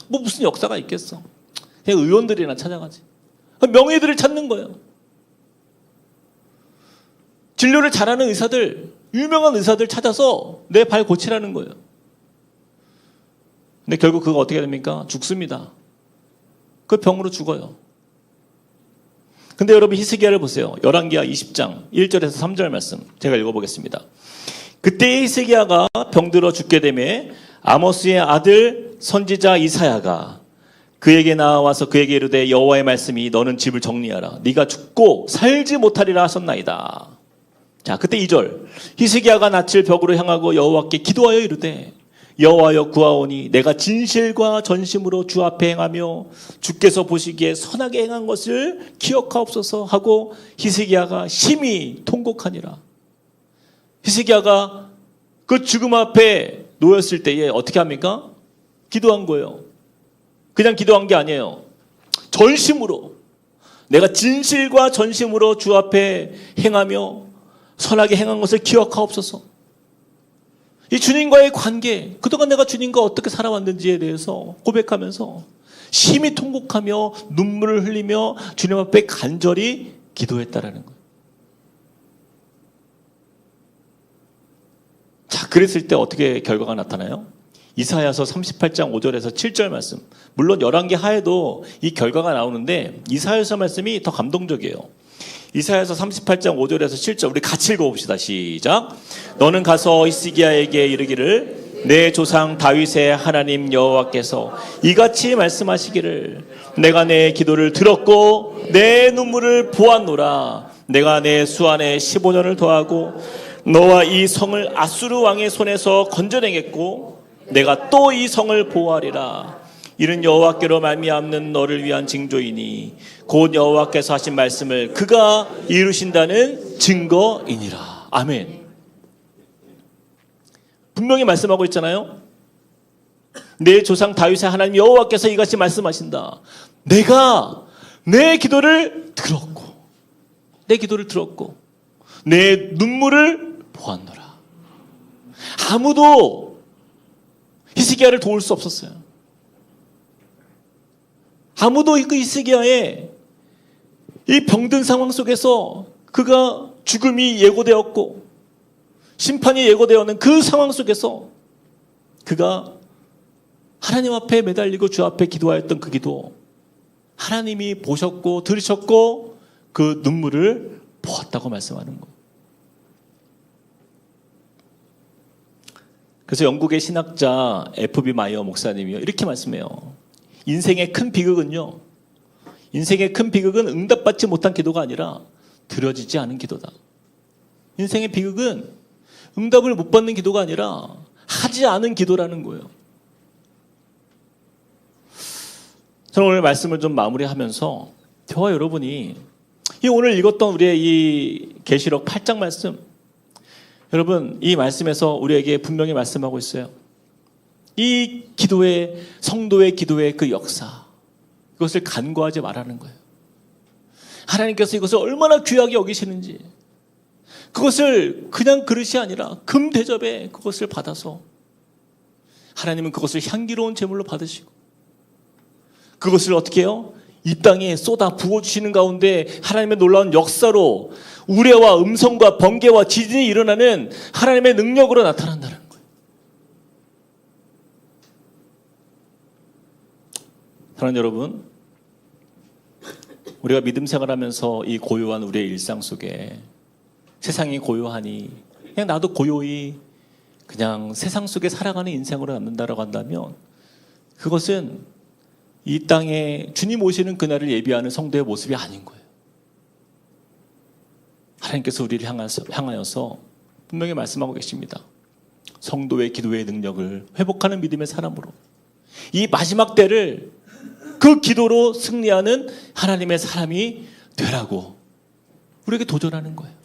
무슨 역사가 있겠어. 그냥 의원들이나 찾아가지. 명의들을 찾는 거예요. 진료를 잘하는 의사들, 유명한 의사들 찾아서 내 발 고치라는 거예요. 근데 결국 그거 어떻게 됩니까? 죽습니다. 그 병으로 죽어요. 근데 여러분, 히스기야를 보세요. 열왕기하 20장 1절에서 3절 말씀 제가 읽어보겠습니다. 그때 히스기야가 병들어 죽게 되매 아모스의 아들 선지자 이사야가 그에게 나와서 그에게 이르되 여호와의 말씀이 너는 집을 정리하라. 네가 죽고 살지 못하리라 하셨나이다. 자, 그때 2절. 히스기야가 낯을 벽으로 향하고 여호와께 기도하여 이르되 여호와여 구하오니 내가 진실과 전심으로 주 앞에 행하며 주께서 보시기에 선하게 행한 것을 기억하옵소서 하고 히스기야가 심히 통곡하니라. 히스기야가 그 죽음 앞에 놓였을 때에 어떻게 합니까? 기도한 거예요. 그냥 기도한 게 아니에요. 전심으로, 내가 진실과 전심으로 주 앞에 행하며 선하게 행한 것을 기억하옵소서. 이 주님과의 관계, 그동안 내가 주님과 어떻게 살아왔는지에 대해서 고백하면서 심히 통곡하며 눈물을 흘리며 주님 앞에 간절히 기도했다라는 거예요. 자, 그랬을 때 어떻게 결과가 나타나요? 이사야서 38장 5절에서 7절 말씀. 물론 11개 하에도 이 결과가 나오는데 이사야서 말씀이 더 감동적이에요. 이사야서 38장 5절에서 7절 우리 같이 읽어봅시다. 시작. 너는 가서 히스기야에게 이르기를 내 조상 다윗의 하나님 여호와께서 이같이 말씀하시기를 내가 내 기도를 들었고 내 눈물을 보았노라. 내가 내 수 안에 15년을 더하고 너와 이 성을 아수르 왕의 손에서 건져내겠고 내가 또 이 성을 보호하리라. 이는 여호와께로 말미암는 너를 위한 징조이니 곧 여호와께서 하신 말씀을 그가 이루신다는 증거이니라. 아멘. 분명히 말씀하고 있잖아요. 내 조상 다윗의 하나님 여호와께서 이같이 말씀하신다. 내가 내 기도를 들었고 내 눈물을 보았노라. 아무도 히스기야를 도울 수 없었어요. 아무도 그 히스기야의 이 병든 상황 속에서 그가 죽음이 예고되었고 심판이 예고되었는 그 상황 속에서 그가 하나님 앞에 매달리고 주 앞에 기도하였던 그 기도, 하나님이 보셨고 들으셨고 그 눈물을 보았다고 말씀하는 거예요. 그래서 영국의 신학자 F.B. 마이어 목사님이요 이렇게 말씀해요. 인생의 큰 비극은 응답받지 못한 기도가 아니라 들어지지 않은 기도다. 인생의 비극은 응답을 못 받는 기도가 아니라 하지 않은 기도라는 거예요. 저는 오늘 말씀을 좀 마무리하면서 저와 여러분이 이 오늘 읽었던 우리의 이 계시록 8장 말씀, 여러분 이 말씀에서 우리에게 분명히 말씀하고 있어요. 이 기도의, 성도의 기도의 그 역사, 이것을 간과하지 말라는 거예요. 하나님께서 이것을 얼마나 귀하게 여기시는지, 그것을 그냥 그릇이 아니라 금 대접에 그것을 받아서 하나님은 그것을 향기로운 제물로 받으시고 그것을 어떻게 해요? 이 땅에 쏟아 부어주시는 가운데 하나님의 놀라운 역사로 우레와 음성과 번개와 지진이 일어나는 하나님의 능력으로 나타난다는 거예요. 사랑하는 여러분, 우리가 믿음 생활하면서 이 고요한 우리의 일상 속에 세상이 고요하니 그냥 나도 고요히 그냥 세상 속에 살아가는 인생으로 남는다라고 한다면 그것은 이 땅에 주님 오시는 그날을 예비하는 성도의 모습이 아닌 거예요. 하나님께서 우리를 향하여서 분명히 말씀하고 계십니다. 성도의 기도의 능력을 회복하는 믿음의 사람으로 이 마지막 때를 그 기도로 승리하는 하나님의 사람이 되라고 우리에게 도전하는 거예요.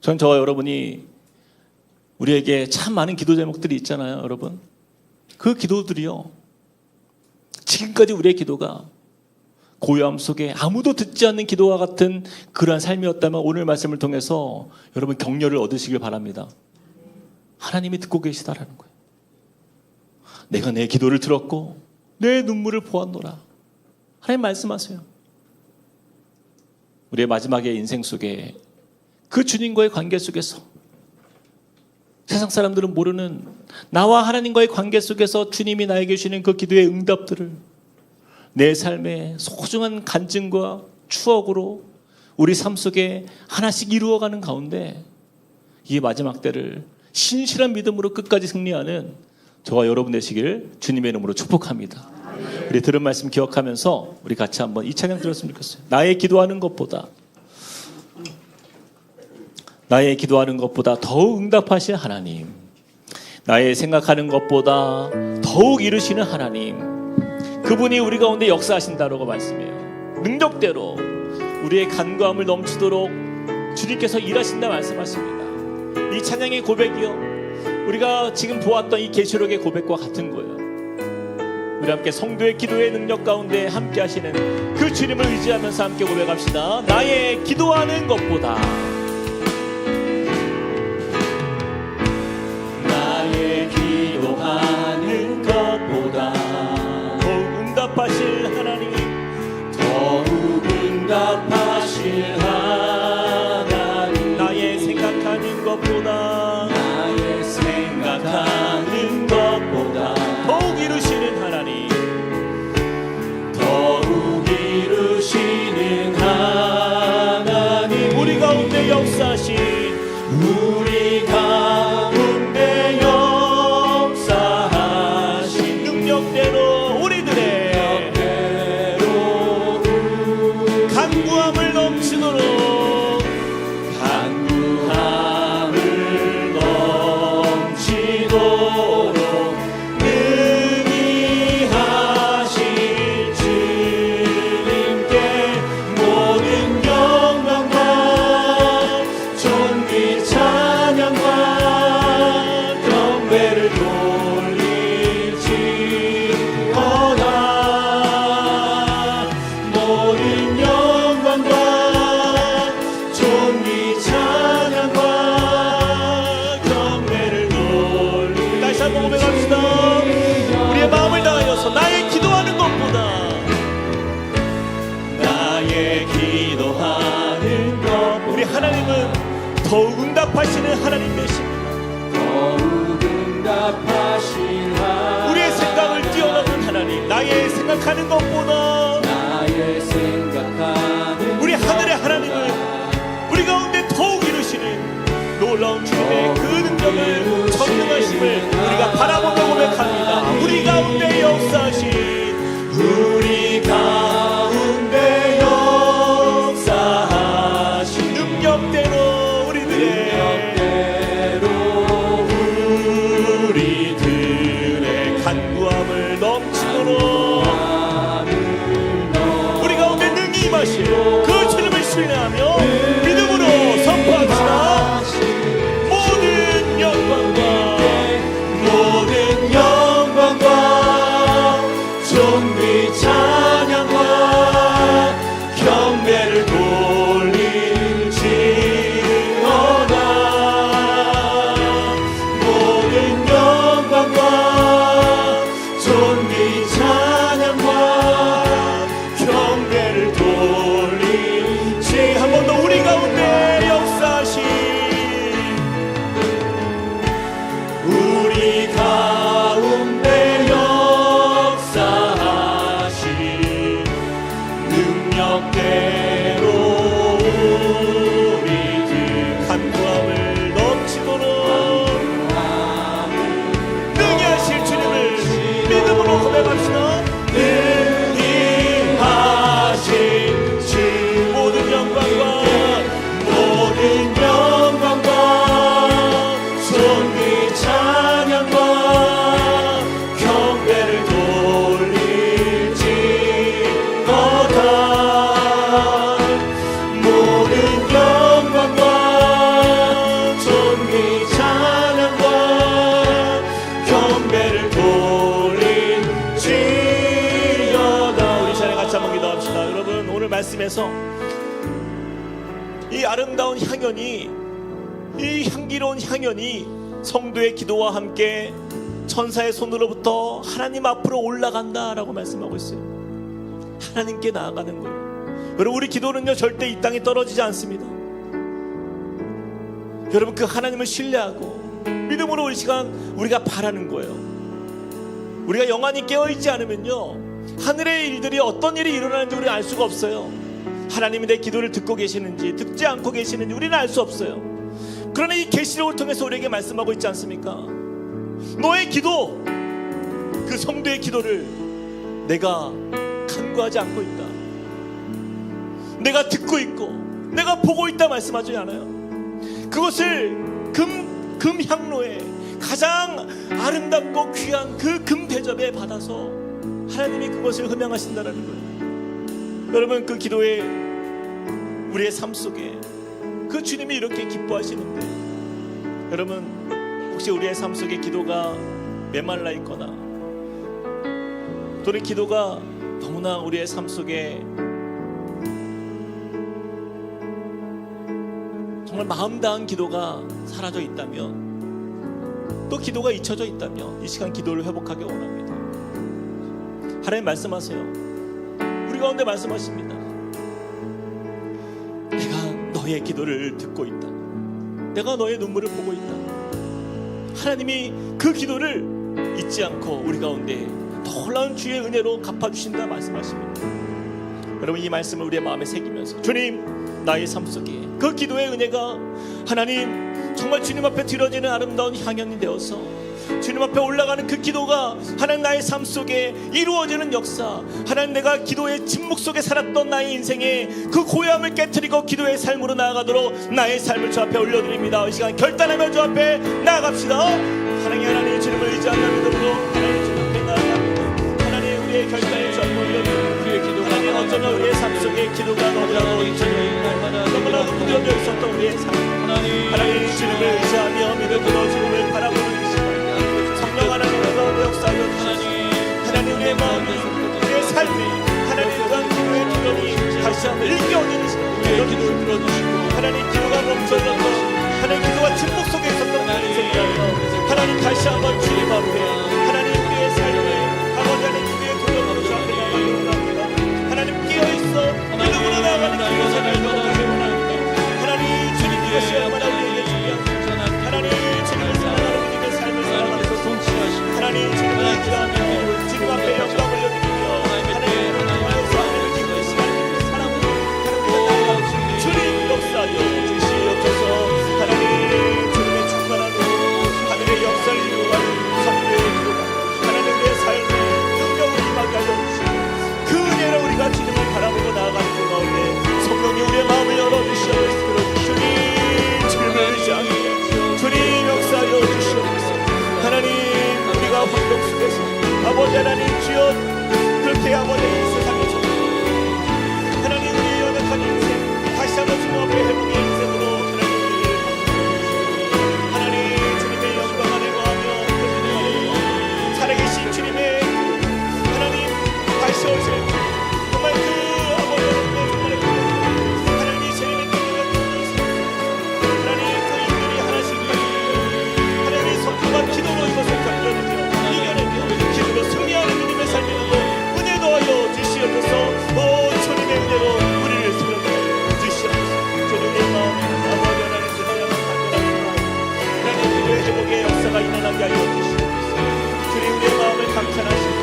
전 저와 여러분이 우리에게 참 많은 기도 제목들이 있잖아요, 여러분. 그 기도들이요, 지금까지 우리의 기도가 고요함 속에 아무도 듣지 않는 기도와 같은 그러한 삶이었다면 오늘 말씀을 통해서 여러분 격려를 얻으시길 바랍니다. 하나님이 듣고 계시다라는 거예요. 내가 내 기도를 들었고 내 눈물을 보았노라. 하나님 말씀하세요. 우리의 마지막의 인생 속에 그 주님과의 관계 속에서 세상 사람들은 모르는 나와 하나님과의 관계 속에서 주님이 나에게 주시는 그 기도의 응답들을 내 삶의 소중한 간증과 추억으로 우리 삶 속에 하나씩 이루어가는 가운데 이 마지막 때를 신실한 믿음으로 끝까지 승리하는 저와 여러분 되시길 주님의 이름으로 축복합니다. 우리 들은 말씀 기억하면서 우리 같이 한번 이 찬양 들었으면 좋겠어요. 나의 기도하는 것보다 더욱 응답하신 하나님, 나의 생각하는 것보다 더욱 이루시는 하나님, 그분이 우리 가운데 역사하신다라고 말씀해요. 능력대로 우리의 간구함을 넘치도록 주님께서 일하신다 말씀하십니다. 이 찬양의 고백이요, 우리가 지금 보았던 이 계시록의 고백과 같은 거예요. 우리 함께 성도의 기도의 능력 가운데 함께 하시는 그 주님을 의지하면서 함께 고백합시다. 나의 기도하는 것보다, 나의 기도하는 것보다 더욱 응답하실 하나님, 더욱 응답하실 하나님, 나의 생각하는 것보다, 나의 생각하는 것보다 더욱 이루시는 하나님, 더욱 이루시는 하나님, 우리 가운데 역사하신, 우리 가운데 역사하신 능력대로 우리들의 간구함을 넘치도록, 간구함을 넘치도록 능히 하실 주님께 모든 영광과 존귀 찬양과 경배를 돌릴지어다. 모든 영광과 존귀 찬양과 경배를 돌리. 다시 한번 고백합시다. 우리의 마음을 다하여서 나의 기도하는 것보다, 나의 기도하는 것, 우리 하나님은 더욱 응답하시는 하나님 되십니다. 더욱 응답하신 하나님, 우리의 생각을 뛰어넘는 하나님, 나의 생각하는 것보다, 나의 생각하는 우리 하늘의 하나님은 우리 가운데 더욱 이루시는 놀라운 주님의 그 능력을, 전능하심을 우리가 바라보며 고백합니다. 우리 가운데 역사하신, 우리 가운데 역사하신 능력대로 우리들의 간구함을 넘치도록 우리 가운데 능히 임하실 그 주님을 신뢰하며 믿음으로 선포합시다. 모든 영광과 존귀 찬양과 경배를 돌릴지어다. 모든 영광과 존귀 찬양과 경배를 돌릴지. 한 번 더 우리 가운데 역사하신, 우리 가운데 역사하신 능력대로 우리들 간구함을 넘치도록 능히 하실 주님을 믿음으로 고백합시다. 능히 하실 주, 모든 영광과 존귀 찬양과 경배를 돌릴지어다. 모든 영광과 존귀 찬양과 경배를 돌릴지어다. 우리 시간에 같이 한번 기도합시다. 여러분, 오늘 말씀에서 이 아름다운 향연이, 이 향기로운 향연이 성도의 기도와 함께 천사의 손으로부터 하나님 앞으로 올라간다라고 말씀하고 있어요. 하나님께 나아가는 거예요. 여러분, 우리 기도는요 절대 이 땅에 떨어지지 않습니다. 여러분, 그 하나님을 신뢰하고 믿음으로 이 시간 우리가 바라는 거예요. 우리가 영안이 깨어있지 않으면요 하늘의 일들이 어떤 일이 일어나는지 우리는 알 수가 없어요. 하나님이 내 기도를 듣고 계시는지 듣지 않고 계시는지 우리는 알 수 없어요. 그러나 이 계시록을 통해서 우리에게 말씀하고 있지 않습니까? 너의 기도, 그 성도의 기도를 내가 간구하지 않고 있다, 내가 듣고 있고 내가 보고 있다 말씀하지 않아요. 그것을 금향로에, 가장 아름답고 귀한 그 금대접에 받아서 하나님이 그것을 흠양하신다는 거예요. 여러분, 그 기도에 우리의 삶 속에 그 주님이 이렇게 기뻐하시는데, 여러분 혹시 우리의 삶 속에 기도가 메말라 있거나 또는 기도가 너무나 우리의 삶 속에 정말 마음 다한 기도가 사라져 있다면, 또 기도가 잊혀져 있다면 이 시간 기도를 회복하기 원합니다. 하나님 말씀하세요. 우리 가운데 말씀하십니다. 내가 너의 기도를 듣고 있다. 내가 너의 눈물을 보고 있다. 하나님이 그 기도를 잊지 않고 우리 가운데 놀라운 주의 은혜로 갚아주신다 말씀하십니다. 여러분, 이 말씀을 우리의 마음에 새기면서, 주님, 나의 삶 속에 그 기도의 은혜가 하나님 정말 주님 앞에 드려지는 아름다운 향연이 되어서 주님 앞에 올라가는 그 기도가 하나님 나의 삶 속에 이루어지는 역사, 하나님 내가 기도의 침묵 속에 살았던 나의 인생의 그 고요함을 깨트리고 기도의 삶으로 나아가도록 나의 삶을 주 앞에 올려드립니다. 이 시간 결단하며 주 앞에 나아갑시다. 하나님 주님을 의지하며 믿음으로 하나님 주 앞에 나아갑니다. 하나님 우리의 결단을 주 앞에 올려드립니다. 하나님 어쩌나 우리의 삶 속에 기도가 너무나도 너무나도 무뎌져 있었던 우리의 삶, 하나님 주님을 의지하며 믿음으로 주님을 바라보는 성령 하나님의 가운데 역사하여 주시옵소서. 하나님 우리의 마음, 우리의 삶이 하나님 그런 기도의 기도니 다시 한번 일깨워지는 시간, 기도를 들어주시고 하나님 기도가 멈춰있던 하나님 기도가 침묵 속에 있었던 우리 인생이라면 하나님 다시 한번 주님 앞에 하나님 우리의 삶에 아버지 하나님 기도의 도전으로 주 앞에 나가기 원합니다. 하나님 깨어있어 믿음으로 나아가는 기도의 삶을 회복하기 원합니다. 하나님 주님 이것이 얼마나 우리에게 중요합니다. 하나님 주님을 사랑하는 우리의 삶을 살아가면서 하나님 주님을 의지하며 주님 앞에 영광을 올려드리며 하나님의 삶을 기도의 시간을 살아보는 하나님의 주님 역사하여 주시옵소서. 하나님 주님의 충만한 하늘의 역사를 이루어가는 성도의 기도가 하나님의 삶에 능력을 임하게 하여 주시고 그 은혜로 우리가 주님을 바라보고 나아가는 그 가운데 성령이 우리의 마음을 열어주시옵소서. 주님 주님을 의지하며 주님 역사하여 주시옵소서. 하나님 우리가 환경 속에서 아버지 하나님 주여 그렇게 아버지 이 세상에 서 하나님 우리의 연약한 인생 다시 한번 주님 앞에 회복의 인생으로 하나님 주님의 영광 안에 거하며 살아계신 주님의 하나님 다시 오실 정말 그 아버지 하나님의 정말 하나님이 세례를 하나님 그 인들이 하나씩 하나님의 성도가 기도로 이것을 견뎌내며 이겨내며 기도로 승리하는 주님의 삶이 되고 은혜 더하여 주시옵소서. 오 주님의 은혜로 우리를 세워주시옵소서. 주님의 마음에 아버지 하나님 주님의 간절합니다. 하나님 기도의 회복의 역사가 일어나게 하여 주시옵소서. 주님 우리의 마음을 감탄하시고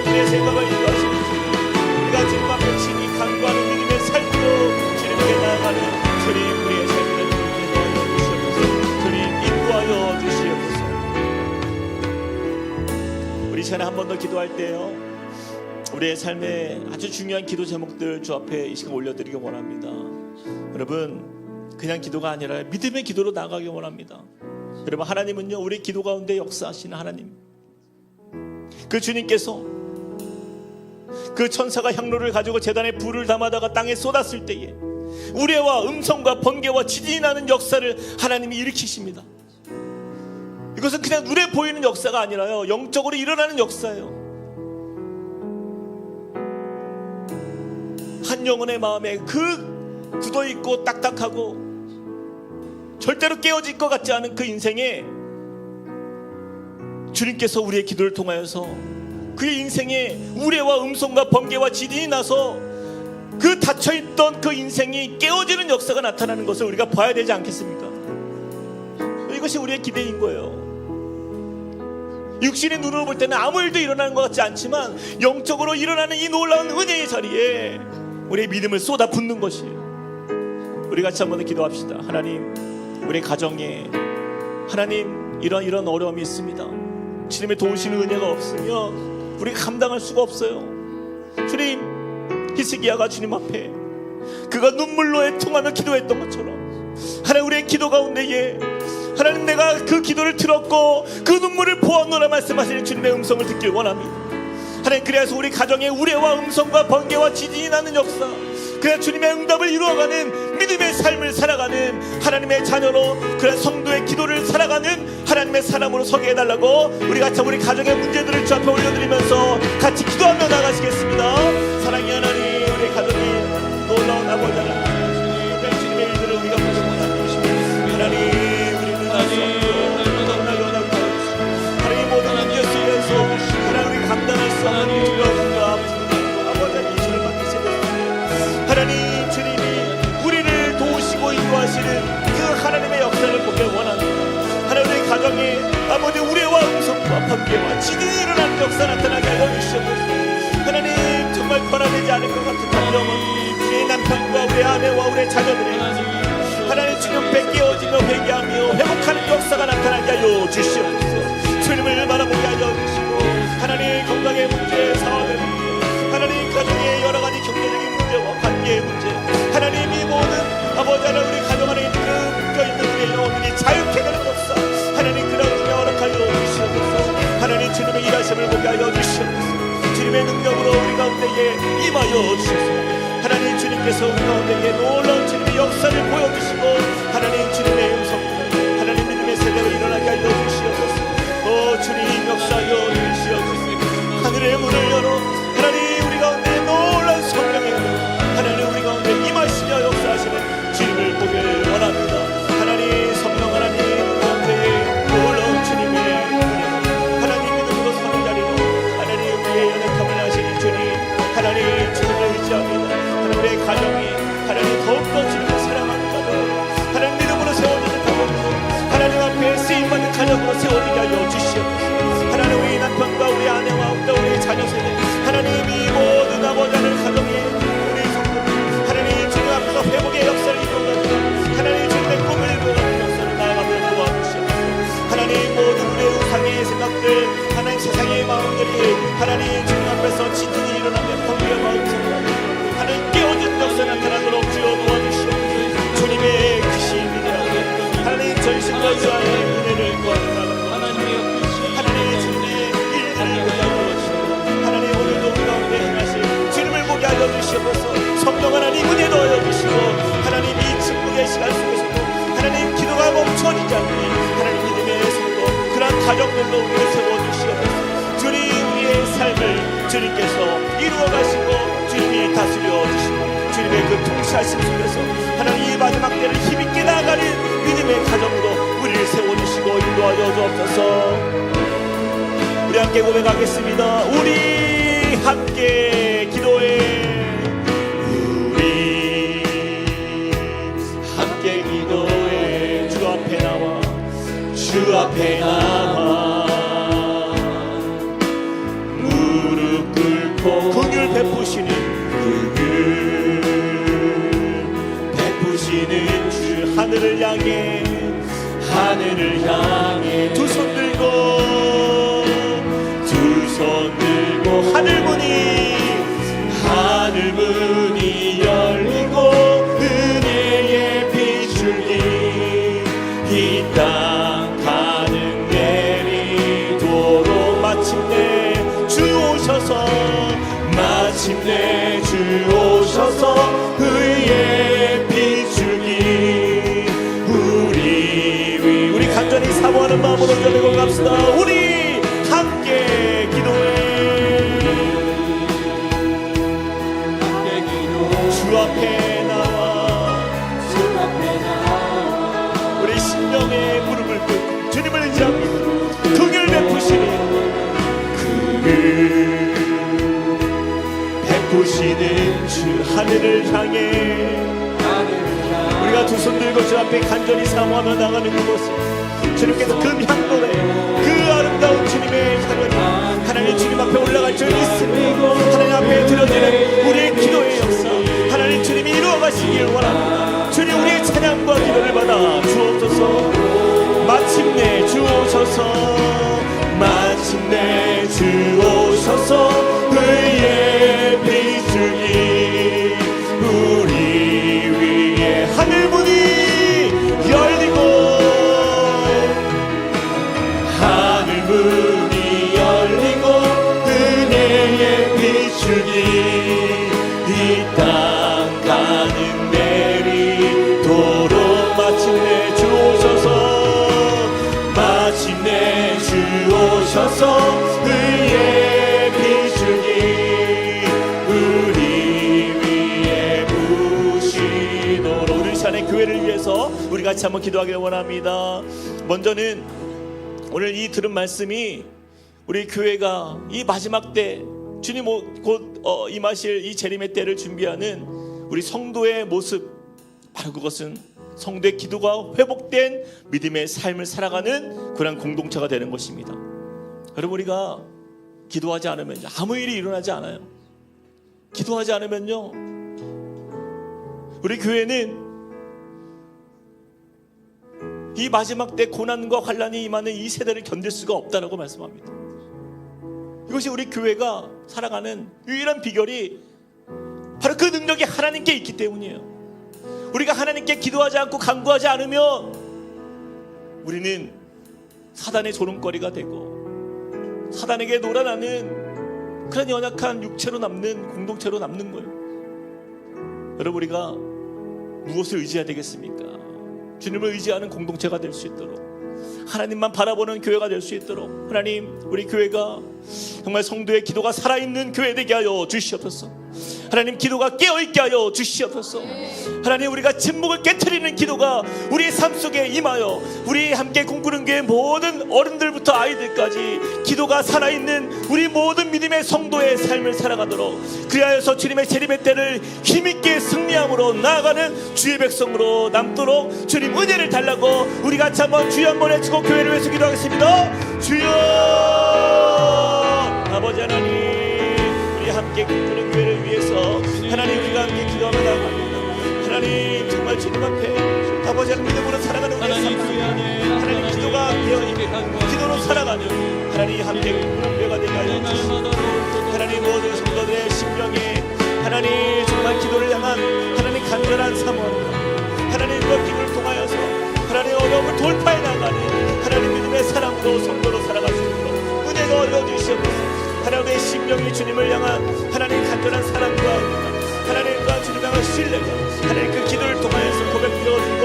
우리의 생각을 인도하시고 우리가 주님 앞에 친히 간구하는 믿음의 삶으로 주님께 나아가는 주님 우리의 삶을 인도하여 주시옵소서. 주님 인도하여 주시옵소서. 우리 시간에 한 번 더 기도할 때요, 우리의 삶에 아주 중요한 기도 제목들 주 앞에 이 시간 올려드리기 원합니다. 여러분 그냥 기도가 아니라 믿음의 기도로 나아가기 원합니다. 여러분 하나님은요 우리 기도 가운데 역사하시는 하나님, 그 주님께서 그 천사가 향로를 가지고 제단에 불을 담아다가 땅에 쏟았을 때에 우레와 음성과 번개와 지진이 나는 역사를 하나님이 일으키십니다. 이것은 그냥 눈에 보이는 역사가 아니라요 영적으로 일어나는 역사예요. 한 영혼의 마음에 그 굳어있고 딱딱하고 절대로 깨어질 것 같지 않은 그 인생에 주님께서 우리의 기도를 통하여서 그의 인생에 우레와 음성과 번개와 지진이 나서 그 닫혀있던 그 인생이 깨어지는 역사가 나타나는 것을 우리가 봐야 되지 않겠습니까? 이것이 우리의 기대인 거예요. 육신의 눈으로 볼 때는 아무 일도 일어나는 것 같지 않지만 영적으로 일어나는 이 놀라운 은혜의 자리에 우리의 믿음을 쏟아 붓는 것이에요. 우리 같이 한번 기도합시다. 하나님 우리 가정에 하나님 이런 어려움이 있습니다. 주님의 도우시는 은혜가 없으면 우리가 감당할 수가 없어요. 주님 히스기야가 주님 앞에 그가 눈물로 애통하며 기도했던 것처럼 하나님 우리의 기도 가운데에 하나님, 내가 그 기도를 들었고 그 눈물을 보았노라 말씀하시는 주님의 음성을 듣길 원합니다. 하나님, 그래서 우리 가정에 우레와 음성과 번개와 지진이 나는 역사, 그래서 주님의 응답을 이루어가는 믿음의 삶을 살아가는 하나님의 자녀로, 그래서 성도의 기도를 살아가는 하나님의 사람으로 서게 해달라고 우리 같이 우리 가정의 문제들을 주 앞에 올려드리면서 같이 기도하며 나가시겠습니다. 사랑의 하나님, 우리 가정이 놀라운 아버지 하나님, 주님의 일들을 우리가 보지 못하는 것입니다. 하나님, 우리는 하나님 모든 문제 속에서 하나님 우리 감당할 수 없는 두려움과 아버지 하나님 주를 맡기시는 하나님, 주님이 우리를 도우시고 인도하시는 그 하나님의 역사를 보길 원합니다. 하나님, 우리 가정에 아버지 우레와 음성과 번개와 지진이 일어나는 역사 나타나게 하여 주시옵소서. 하나님, 정말 변화되지 않을 것 같은 감정은 우리 남편과 우리 아내와 우리 자녀들의 하나님 주님 배 깨어지며 회개하며 회복하는 역사가 나타나게 하여 주시옵소서. 주님을 바라보게 하여 주시고 하나님, 건강의 문제, 사업의 문제, 하나님 가정의 여러 가지 경제적인 문제와 관계의 문제, 하나님이 모든 아버지 하나님 우리 가정 안에 묶여있는 우리의 영혼들이 자유케 되는 역사, 하나님 그런 은혜 허락하여 주시옵소서. 하나님, 주님의 일하심을 보게 하여 주시옵소서. 주님의 능력으로 우리 가운데에 임하여 주시옵소서. 하나님, 주님께서 우리 가운데에 놀라운 주님의 역사를 보여주시고 하나님, 주님의 음성을 하나님 믿음의 세대로 일어나게 하여 주시옵소서. 주님 역사하여 주시옵소서. 하늘의 문을 열어 하나님 우리 가운데 놀라운 성령의 하나님 우리 가운데 임하시며 역사하시는 주님을 보길 원합니다. 하나님, 성령 하나님 가운데 놀라운 주님의 은혜, 하나님 믿음으로 서는 자리로 하나님 우리의 연약함을 아시는 주님, 하나님 주님을 의지합니다. 하나님의 가정이 하나님 더욱더 주님을 사랑하는 가정으로 하나님 믿음으로 세워지는 가정으로 하나님 앞에 쓰임받는 가정으로 세워지게 하여 주시옵소서. 하나님, 우리 남편과 우리 아내와 우리 자녀 세대 하나님이 모든 아버지 하나님 가정에 우리 성도 하나님 주님 앞에서 회복의 역사를 이루어가는 하나님 주님의 꿈을 이루어가는 역사를 나아가며 도와주시옵소서. 하나님, 모든 우리의 우상의 생각들 하나님 세상의 마음들이 하나님 주님 앞에서 지진이 일어나며 번개와 음성과 하나님 깨어진 역사 나타나도록 주여 도와주시옵소서. 주님의 크신 은혜로 하나님 전신과 의아의 은혜를 구하는 하나님의 주님의 일들을 보여주시고 하나님 오늘도 우리 가운데 행하실 주님을 보게 하여 주시옵소서. 성령 하나님 은혜 넣어 주시고 하나님 이 침묵의 시간 속에서도 하나님 기도가 멈춰지지 않는 하나님 믿음의 성도 그러한 가정들로 우리를 세워주시옵소서. 주님, 우리의 삶을 주님께서 이루어 가시고 주님이 다스려 주시고 주님의 그 통치하심 속에서 하나님 이 마지막 때를 힘있게 나아가는 믿음의 가정으로 우리를 세워주시고 인도하여 주옵소서. 우리 함께 고백하겠습니다. 우리 함께 기도해. 우리 함께 기도해. 주 앞에 나와 주 앞에 나와 무릎 꿇고 긍휼 베푸시는 주 하늘을 향해 두 손 들고 하늘 문이 열리고 은혜의 비출기 이 땅 가는 내리도록 마침내 주 오셔서 의의 비출기 우리 간절히 사모하는 마음으로 전하고 갑시다. 우리 함께 기도해. 주 앞에 나와 우리 심령의 무릎을 꿇고 주님을 의지합니다. 긍휼 베푸시는 주 하늘을 향해 우리가 두 손 들고 주 앞에 간절히 사모하며 나가는 그곳에 주님께서 그 향노래 그 아름다운 주님의 향연이 하나님 주님 앞에 올라갈 줄 믿습니다. 하나님 앞에 드려지는 우리의 기도의 역사 하나님 주님이 이루어가시길 원합니다. 주님, 우리의 찬양과 기도를 받아 주옵소서. 마침내 주옵소서 의의 비추기 우리 위에 하늘 문이 열리고 교회를 위해서 우리 같이 한번 기도하기를 원합니다. 먼저는 오늘 이 들은 말씀이 우리 교회가 이 마지막 때 주님 곧 임하실 이 재림의 때를 준비하는 우리 성도의 모습, 바로 그것은 성도의 기도가 회복된 믿음의 삶을 살아가는 그런 공동체가 되는 것입니다. 여러분, 우리가 기도하지 않으면 아무 일이 일어나지 않아요. 기도하지 않으면요, 우리 교회는 이 마지막 때 고난과 환난이 임하는 이 세대를 견딜 수가 없다라고 말씀합니다. 이것이 우리 교회가 살아가는 유일한 비결이 바로 그 능력이 하나님께 있기 때문이에요. 우리가 하나님께 기도하지 않고 간구하지 않으면 우리는 사단의 조롱거리가 되고 사단에게 놀아나는 그런 연약한 육체로 남는 공동체로 남는 거예요. 여러분, 우리가 무엇을 의지해야 되겠습니까? 주님을 의지하는 공동체가 될 수 있도록, 하나님만 바라보는 교회가 될 수 있도록 하나님, 우리 교회가 정말 성도의 기도가 살아있는 교회 되게 하여 주시옵소서. 하나님, 기도가 깨어있게 하여 주시옵소서. 하나님, 우리가 침묵을 깨트리는 기도가 우리의 삶 속에 임하여 우리 함께 꿈꾸는 교회 모든 어른들부터 아이들까지 기도가 살아있는 우리 모든 믿음의 성도의 삶을 살아가도록, 그리하여서 주님의 재림의 때를 힘있게 승리함으로 나아가는 주의 백성으로 남도록 주님 은혜를 달라고 우리 같이 한번 주여 한번 외치고 교회를 위해서 기도하겠습니다. 주여, 아버지 하나님, 우리 함께 꿈꾸는 교회를 위해서 하나님, 우리가 함께 기도하며 나아갑니다. 하나님, 정말 주님 앞에 아버지 하나님 믿음으로 살아가는 우리의 삶 속에 하나님, 기도가 되어있는 기도로 살아가는 하나님 함께 꿈꾸는 교회가 되게 하여 주시옵소서. 하나님, 모든 성도들의 심령에 하나님 정말 기도를 향한 하나님 간절한 사모함과 하나님 그 기도를 통하여서 하나님 어려움을 돌파해 나가는 하나님 믿음의 사랑으로 성도로 살아갈 수 있도록 은혜가 얻어주시옵소서. 하나님의 심령이 주님을 향한 하나님 간절한 사랑과 하나님과 주님 향한 신뢰가 하나님 그 기도를 통하여서 고백되어지고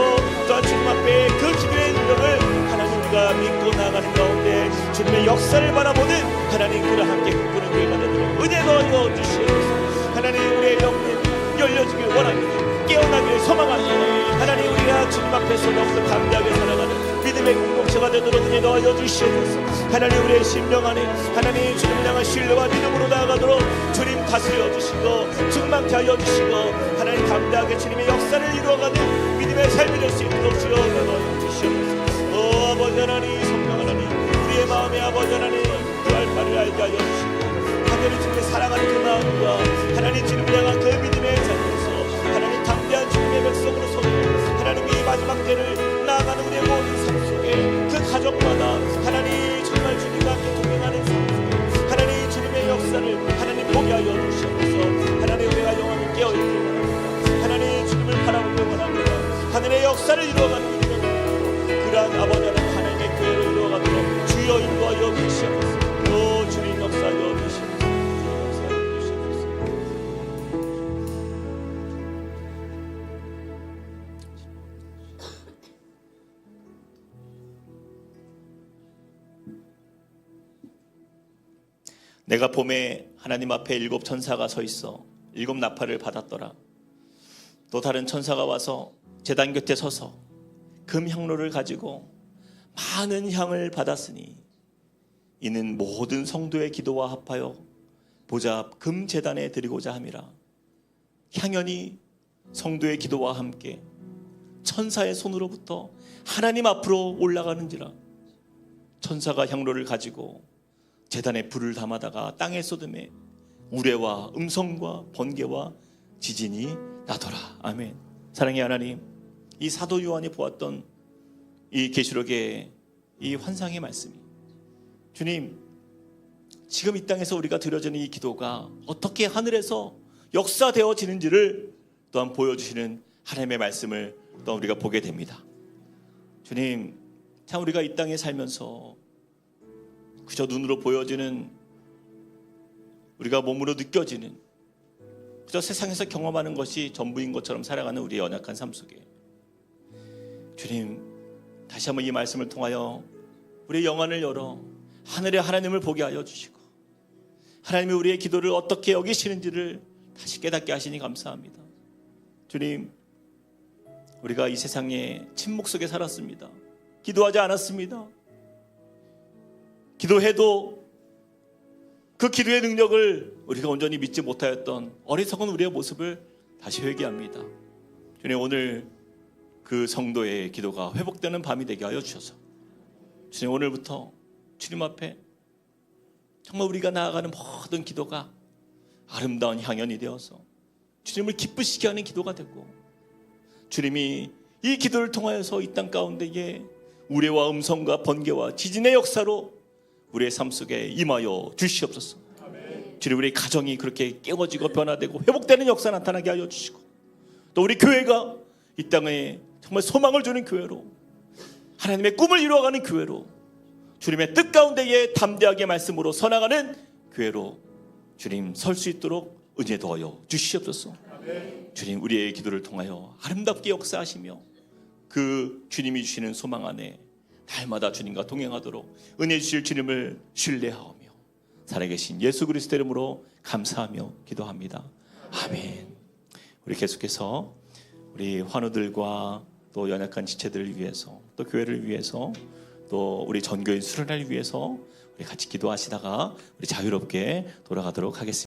또한 주님 앞에 그 기도의 능력을 하나님 우리가 믿고 나아가는 가운데 주님의 역사를 바라보는 하나님 그를 함께 꿈꾸는 교회가 되도록 은혜가 얻어주시옵소서. 하나님, 우리의 영혼 열려주길 원합니다. 깨어나기를 소망합니다. 하나님, 우리가 주님 앞에서 더욱더 담대하게 살아가는 믿음의 공동체가 되도록 은혜 넣어 주시옵소서. 하나님, 우리의 심령 안에 하나님 주님을 향한 신뢰와 믿음으로 나아가도록 주님 다스려 주시고 충만케 하여 주시고 하나님 담대하게 주님의 역사를 이루어가는 믿음의 삶이 될 수 있도록 주여 넣어 주시옵소서. 아버지 하나님, 성령 하나님, 우리의 마음에 아버지 하나님 그 알바를 알게 하여 주시고 하나님 주님의 사랑하는 그 마음과 하나님 주님을 향한 그 믿음의 삶에서 하나님 담대한 주님의 백성으로 서고 하나님이 마지막 때를 나아가는 우리의 모든 삶 속에 그 가정마다 하나님 정말 주님과 함께 동행하는 삶 속에 하나님 주님의 역사를 하나님 보게 하여 주시옵소서. 하나님, 우리가 영원히 깨어있길 원합니다. 하나님 주님을 바라보길 원합니다. 하늘의 역사를 이루어가는 믿음의 그러한 아버지 하나님의 교회를 이루어가도록 주여 인도하여 주시옵소서. 오 주님 역사하여 주시옵소서. 내가 봄에 하나님 앞에 7 천사가 서 있어 7 나팔을 받았더라. 또 다른 천사가 와서 제단 곁에 서서 금 향로를 가지고 많은 향을 받았으니 이는 모든 성도의 기도와 합하여 보좌 금 제단에 드리고자 함이라. 향연이 성도의 기도와 함께 천사의 손으로부터 하나님 앞으로 올라가는지라. 천사가 향로를 가지고 제단에 불을 담아다가 땅에 쏟음에 우레와 음성과 번개와 지진이 나더라. 아멘. 사랑의 하나님, 이 사도 요한이 보았던 이 계시록의 이 환상의 말씀이 주님, 지금 이 땅에서 우리가 드려지는 이 기도가 어떻게 하늘에서 역사되어지는지를 또한 보여주시는 하나님의 말씀을 또 우리가 보게 됩니다. 주님, 참 우리가 이 땅에 살면서 그저 눈으로 보여지는, 우리가 몸으로 느껴지는, 그저 세상에서 경험하는 것이 전부인 것처럼 살아가는 우리의 연약한 삶 속에 주님, 다시 한번 이 말씀을 통하여 우리의 영안을 열어 하늘의 하나님을 보게 하여 주시고 하나님이 우리의 기도를 어떻게 여기시는지를 다시 깨닫게 하시니 감사합니다. 주님, 우리가 이 세상에 침묵 속에 살았습니다. 기도하지 않았습니다. 기도해도 그 기도의 능력을 우리가 온전히 믿지 못하였던 어리석은 우리의 모습을 다시 회개합니다. 주님, 오늘 그 성도의 기도가 회복되는 밤이 되게 하여 주셔서 주님, 오늘부터 주님 앞에 정말 우리가 나아가는 모든 기도가 아름다운 향연이 되어서 주님을 기쁘시게 하는 기도가 됐고, 주님이 이 기도를 통하여서 이 땅 가운데에 우레와 음성과 번개와 지진의 역사로 우리의 삶 속에 임하여 주시옵소서. 주님, 우리 가정이 그렇게 깨워지고 변화되고 회복되는 역사 나타나게 하여 주시고, 또 우리 교회가 이 땅에 정말 소망을 주는 교회로, 하나님의 꿈을 이루어가는 교회로, 주님의 뜻 가운데에 담대하게 말씀으로 서나가는 교회로 주님 설 수 있도록 은혜 더하여 주시옵소서. 주님, 우리의 기도를 통하여 아름답게 역사하시며 그 주님이 주시는 소망 안에 날마다 주님과 동행하도록 은혜 주실 주님을 신뢰하오며 살아계신 예수 그리스도 이름으로 감사하며 기도합니다. 아멘. 우리 계속해서 우리 환우들과 또 연약한 지체들을 위해서, 또 교회를 위해서, 또 우리 전교인 수련회를 위해서 우리 같이 기도하시다가 우리 자유롭게 돌아가도록 하겠습니다.